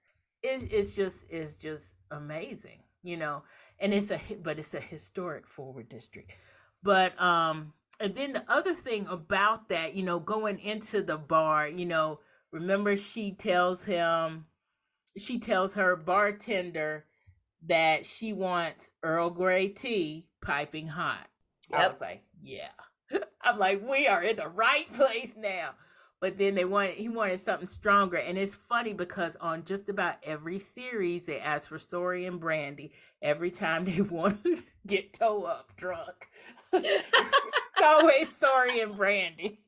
It's just amazing, and it's a historic Forward District. But and then the other thing about that, going into the bar, remember she tells her bartender that she wants Earl Grey tea piping hot. Yep. I was like, yeah. I'm like, we are in the right place now. But then he wanted something stronger. And it's funny because on just about every series, they ask for Sorry and Brandy every time they want to get toe up drunk. It's always Sorry and Brandy.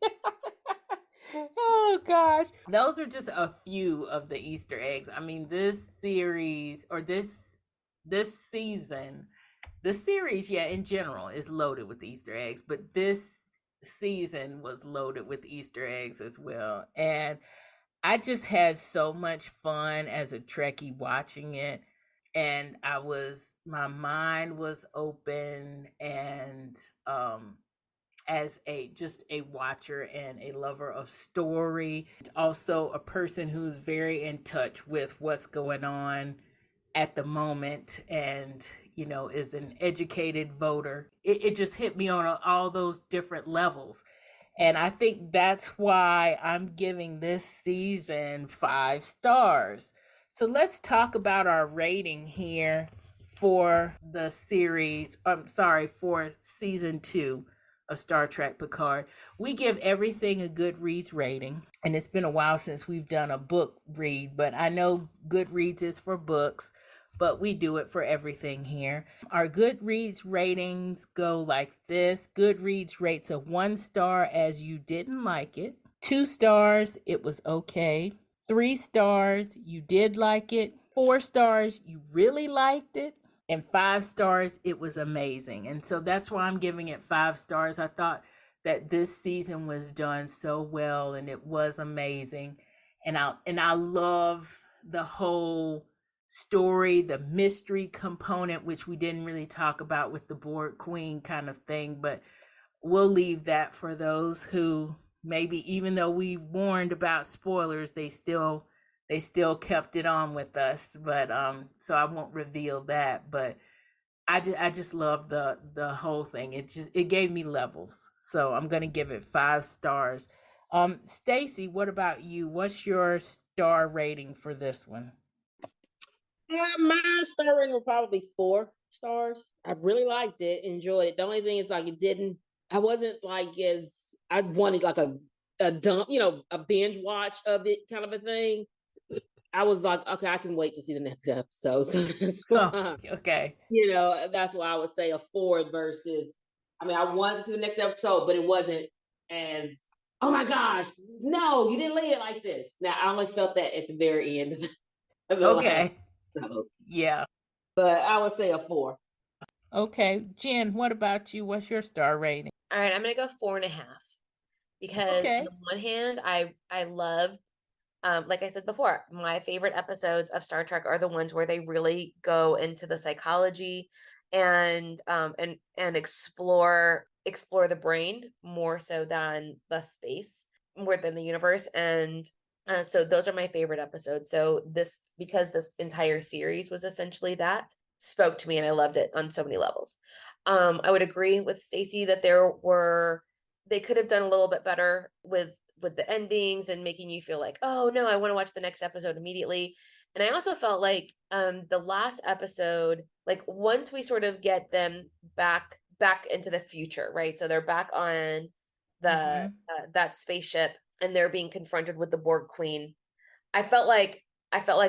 Oh gosh. Those are just a few of the Easter eggs. I mean, this series, or this season, the series, in general, is loaded with Easter eggs, but this season was loaded with Easter eggs as well. And I just had so much fun as a Trekkie watching it. And my mind was open, and as just a watcher and a lover of story, also a person who's very in touch with what's going on at the moment, and is an educated voter. It just hit me on all those different levels, and I think that's why I'm giving this season 5 stars. So let's talk about our rating here for the series. For season 2 of Star Trek Picard. We give everything a Goodreads rating, and it's been a while since we've done a book read, but I know Goodreads is for books, but we do it for everything here. Our Goodreads ratings go like this. Goodreads rates a 1 star as you didn't like it, 2 stars, it was okay, 3 stars, you did like it, 4 stars, you really liked it, and 5 stars, it was amazing. And so that's why I'm giving it 5 stars. I thought that this season was done so well, and it was amazing. And I love the whole story, the mystery component, which we didn't really talk about with the Borg Queen kind of thing, but we'll leave that for those who maybe, even though we warned about spoilers, they still kept it on with us. But so I won't reveal that, but I just love the whole thing. It gave me levels. So I'm going to give it 5 stars. Staci, what about you? What's your star rating for this one? My star rating was probably 4 stars. I really liked it, enjoyed it. The only thing is, like, I wasn't like I wanted like a dump, a binge watch of it kind of a thing. I was like, okay, I can wait to see the next episode. So that's why, okay. That's why I would say a 4 versus, I wanted to see the next episode, but it wasn't as, oh my gosh, no, you didn't lay it like this. Now, I only felt that at the very end of the okay. last. Yeah. But I would say a 4. Okay. Jen, what about you? What's your star rating? All right, I'm going to go 4.5. Because on the one hand, I loved, like I said before, my favorite episodes of Star Trek are the ones where they really go into the psychology and explore the brain more so than the space, more than the universe. And so those are my favorite episodes. So because this entire series was essentially that, spoke to me, and I loved it on so many levels. I would agree with Staci that they could have done a little bit better with the endings and making you feel like, oh no, I want to watch the next episode immediately. And I also felt like the last episode, like once we sort of get them back back into the future, right? So they're back on the that spaceship, and they're being confronted with the Borg Queen. I felt like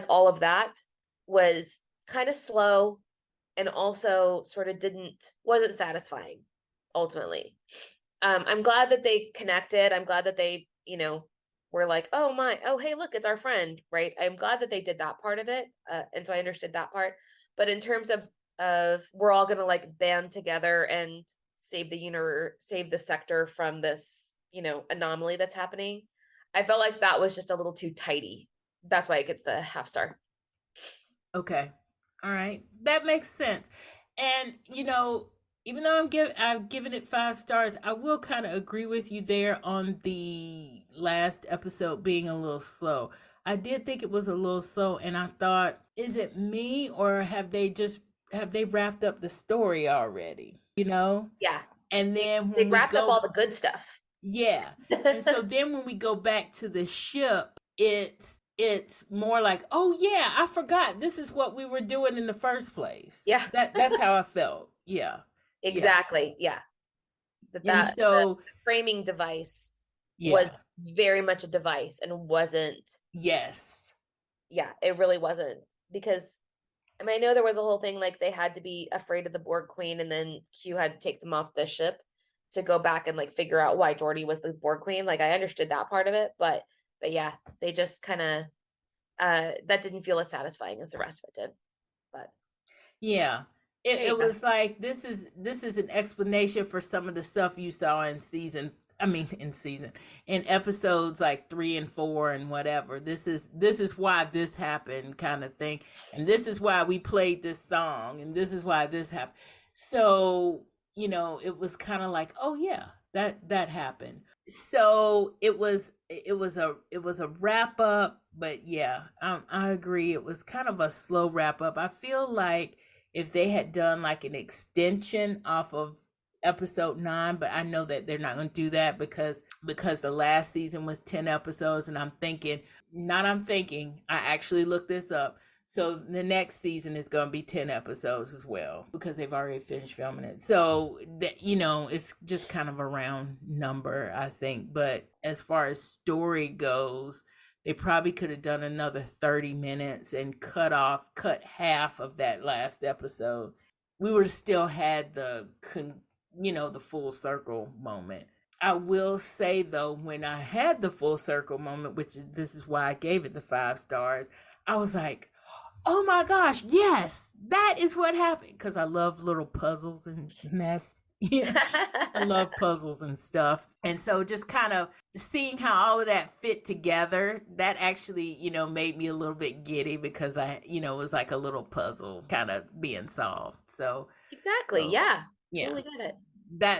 all of that was kind of slow, and also sort of wasn't satisfying ultimately. I'm glad that they connected. I'm glad that they, were like, oh, hey, look, it's our friend, right? I'm glad that they did that part of it. And so I understood that part. But in terms of we're all going to like band together and save the sector from this, anomaly that's happening, I felt like that was just a little too tidy. That's why it gets the half star. Okay. All right. That makes sense. And, even though I've given it 5 stars, I will kind of agree with you there on the last episode being a little slow. I did think it was a little slow, and I thought, is it me, or have they wrapped up the story already? Yeah. And then they wrapped up all the good stuff. Yeah. And so then when we go back to the ship, it's more like, oh yeah, I forgot this is what we were doing in the first place. Yeah. That's how I felt. Yeah. Exactly. Yeah. And so the framing device was very much a device and wasn't. Yes. Yeah, it really wasn't, because I know there was a whole thing like they had to be afraid of the Borg Queen, and then Q had to take them off the ship to go back and like figure out why Geordi was the Borg Queen. Like I understood that part of it, but yeah, they just kind of that didn't feel as satisfying as the rest of it did. But yeah, it was like this is an explanation for some of the stuff you saw in episodes like 3 and 4 and whatever. This is why this happened, kind of thing, and this is why we played this song, and this is why this happened. So it was kind of like, oh yeah, that happened. So it was a wrap up, but yeah, I agree. It was kind of a slow wrap up. I feel like if they had done like an extension off of episode 9, but I know that they're not going to do that because the last season was 10 episodes, and I actually looked this up. So the next season is going to be 10 episodes as well, because they've already finished filming it. So that, it's just kind of a round number, I think. But as far as story goes, they probably could have done another 30 minutes and cut half of that last episode. We would have still had the full circle moment. I will say though, when I had the full circle moment, this is why I gave it the 5 stars, I was like, oh my gosh, yes, that is what happened. Because I love little puzzles and mess. I love puzzles and stuff. And so just kind of seeing how all of that fit together, that actually, made me a little bit giddy, because I, it was like a little puzzle kind of being solved. So exactly. Yeah. Totally get it.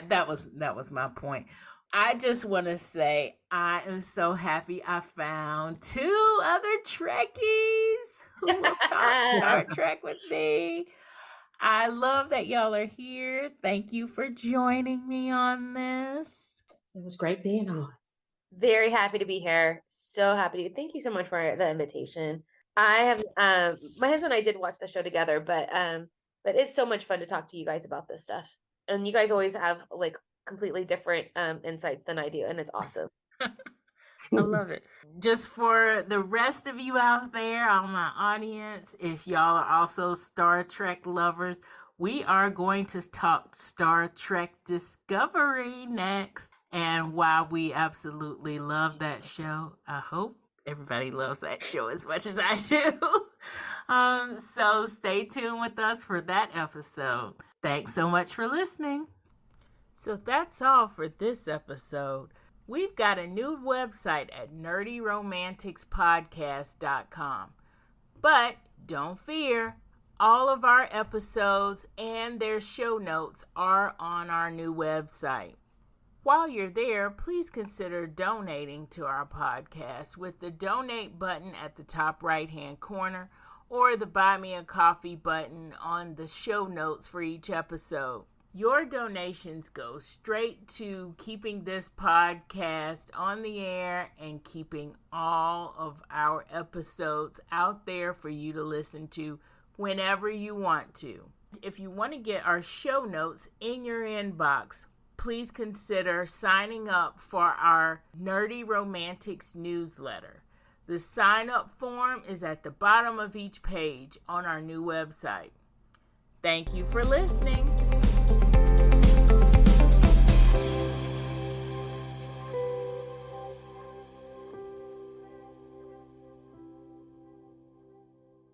That was my point. I just want to say I am so happy I found 2 other Trekkies who will talk Star Trek with me. I love that y'all are here. Thank you for joining me on this. It was great being on. Very happy to be here. So happy. Thank you so much for the invitation. I have my husband and I did watch the show together, but it's so much fun to talk to you guys about this stuff. And you guys always have like completely different insights than I do, and it's awesome. I love it. Just for the rest of you out there, on my audience, if y'all are also Star Trek lovers, we are going to talk Star Trek Discovery next. And while we absolutely love that show, I hope everybody loves that show as much as I do. So stay tuned with us for that episode. Thanks so much for listening. So that's all for this episode. We've got a new website at nerdyromanticspodcast.com. But don't fear, all of our episodes and their show notes are on our new website. While you're there, please consider donating to our podcast with the donate button at the top right-hand corner, or the Buy Me a Coffee button on the show notes for each episode. Your donations go straight to keeping this podcast on the air and keeping all of our episodes out there for you to listen to whenever you want to. If you want to get our show notes in your inbox, please consider signing up for our Nerdy Romantics newsletter. The sign-up form is at the bottom of each page on our new website. Thank you for listening.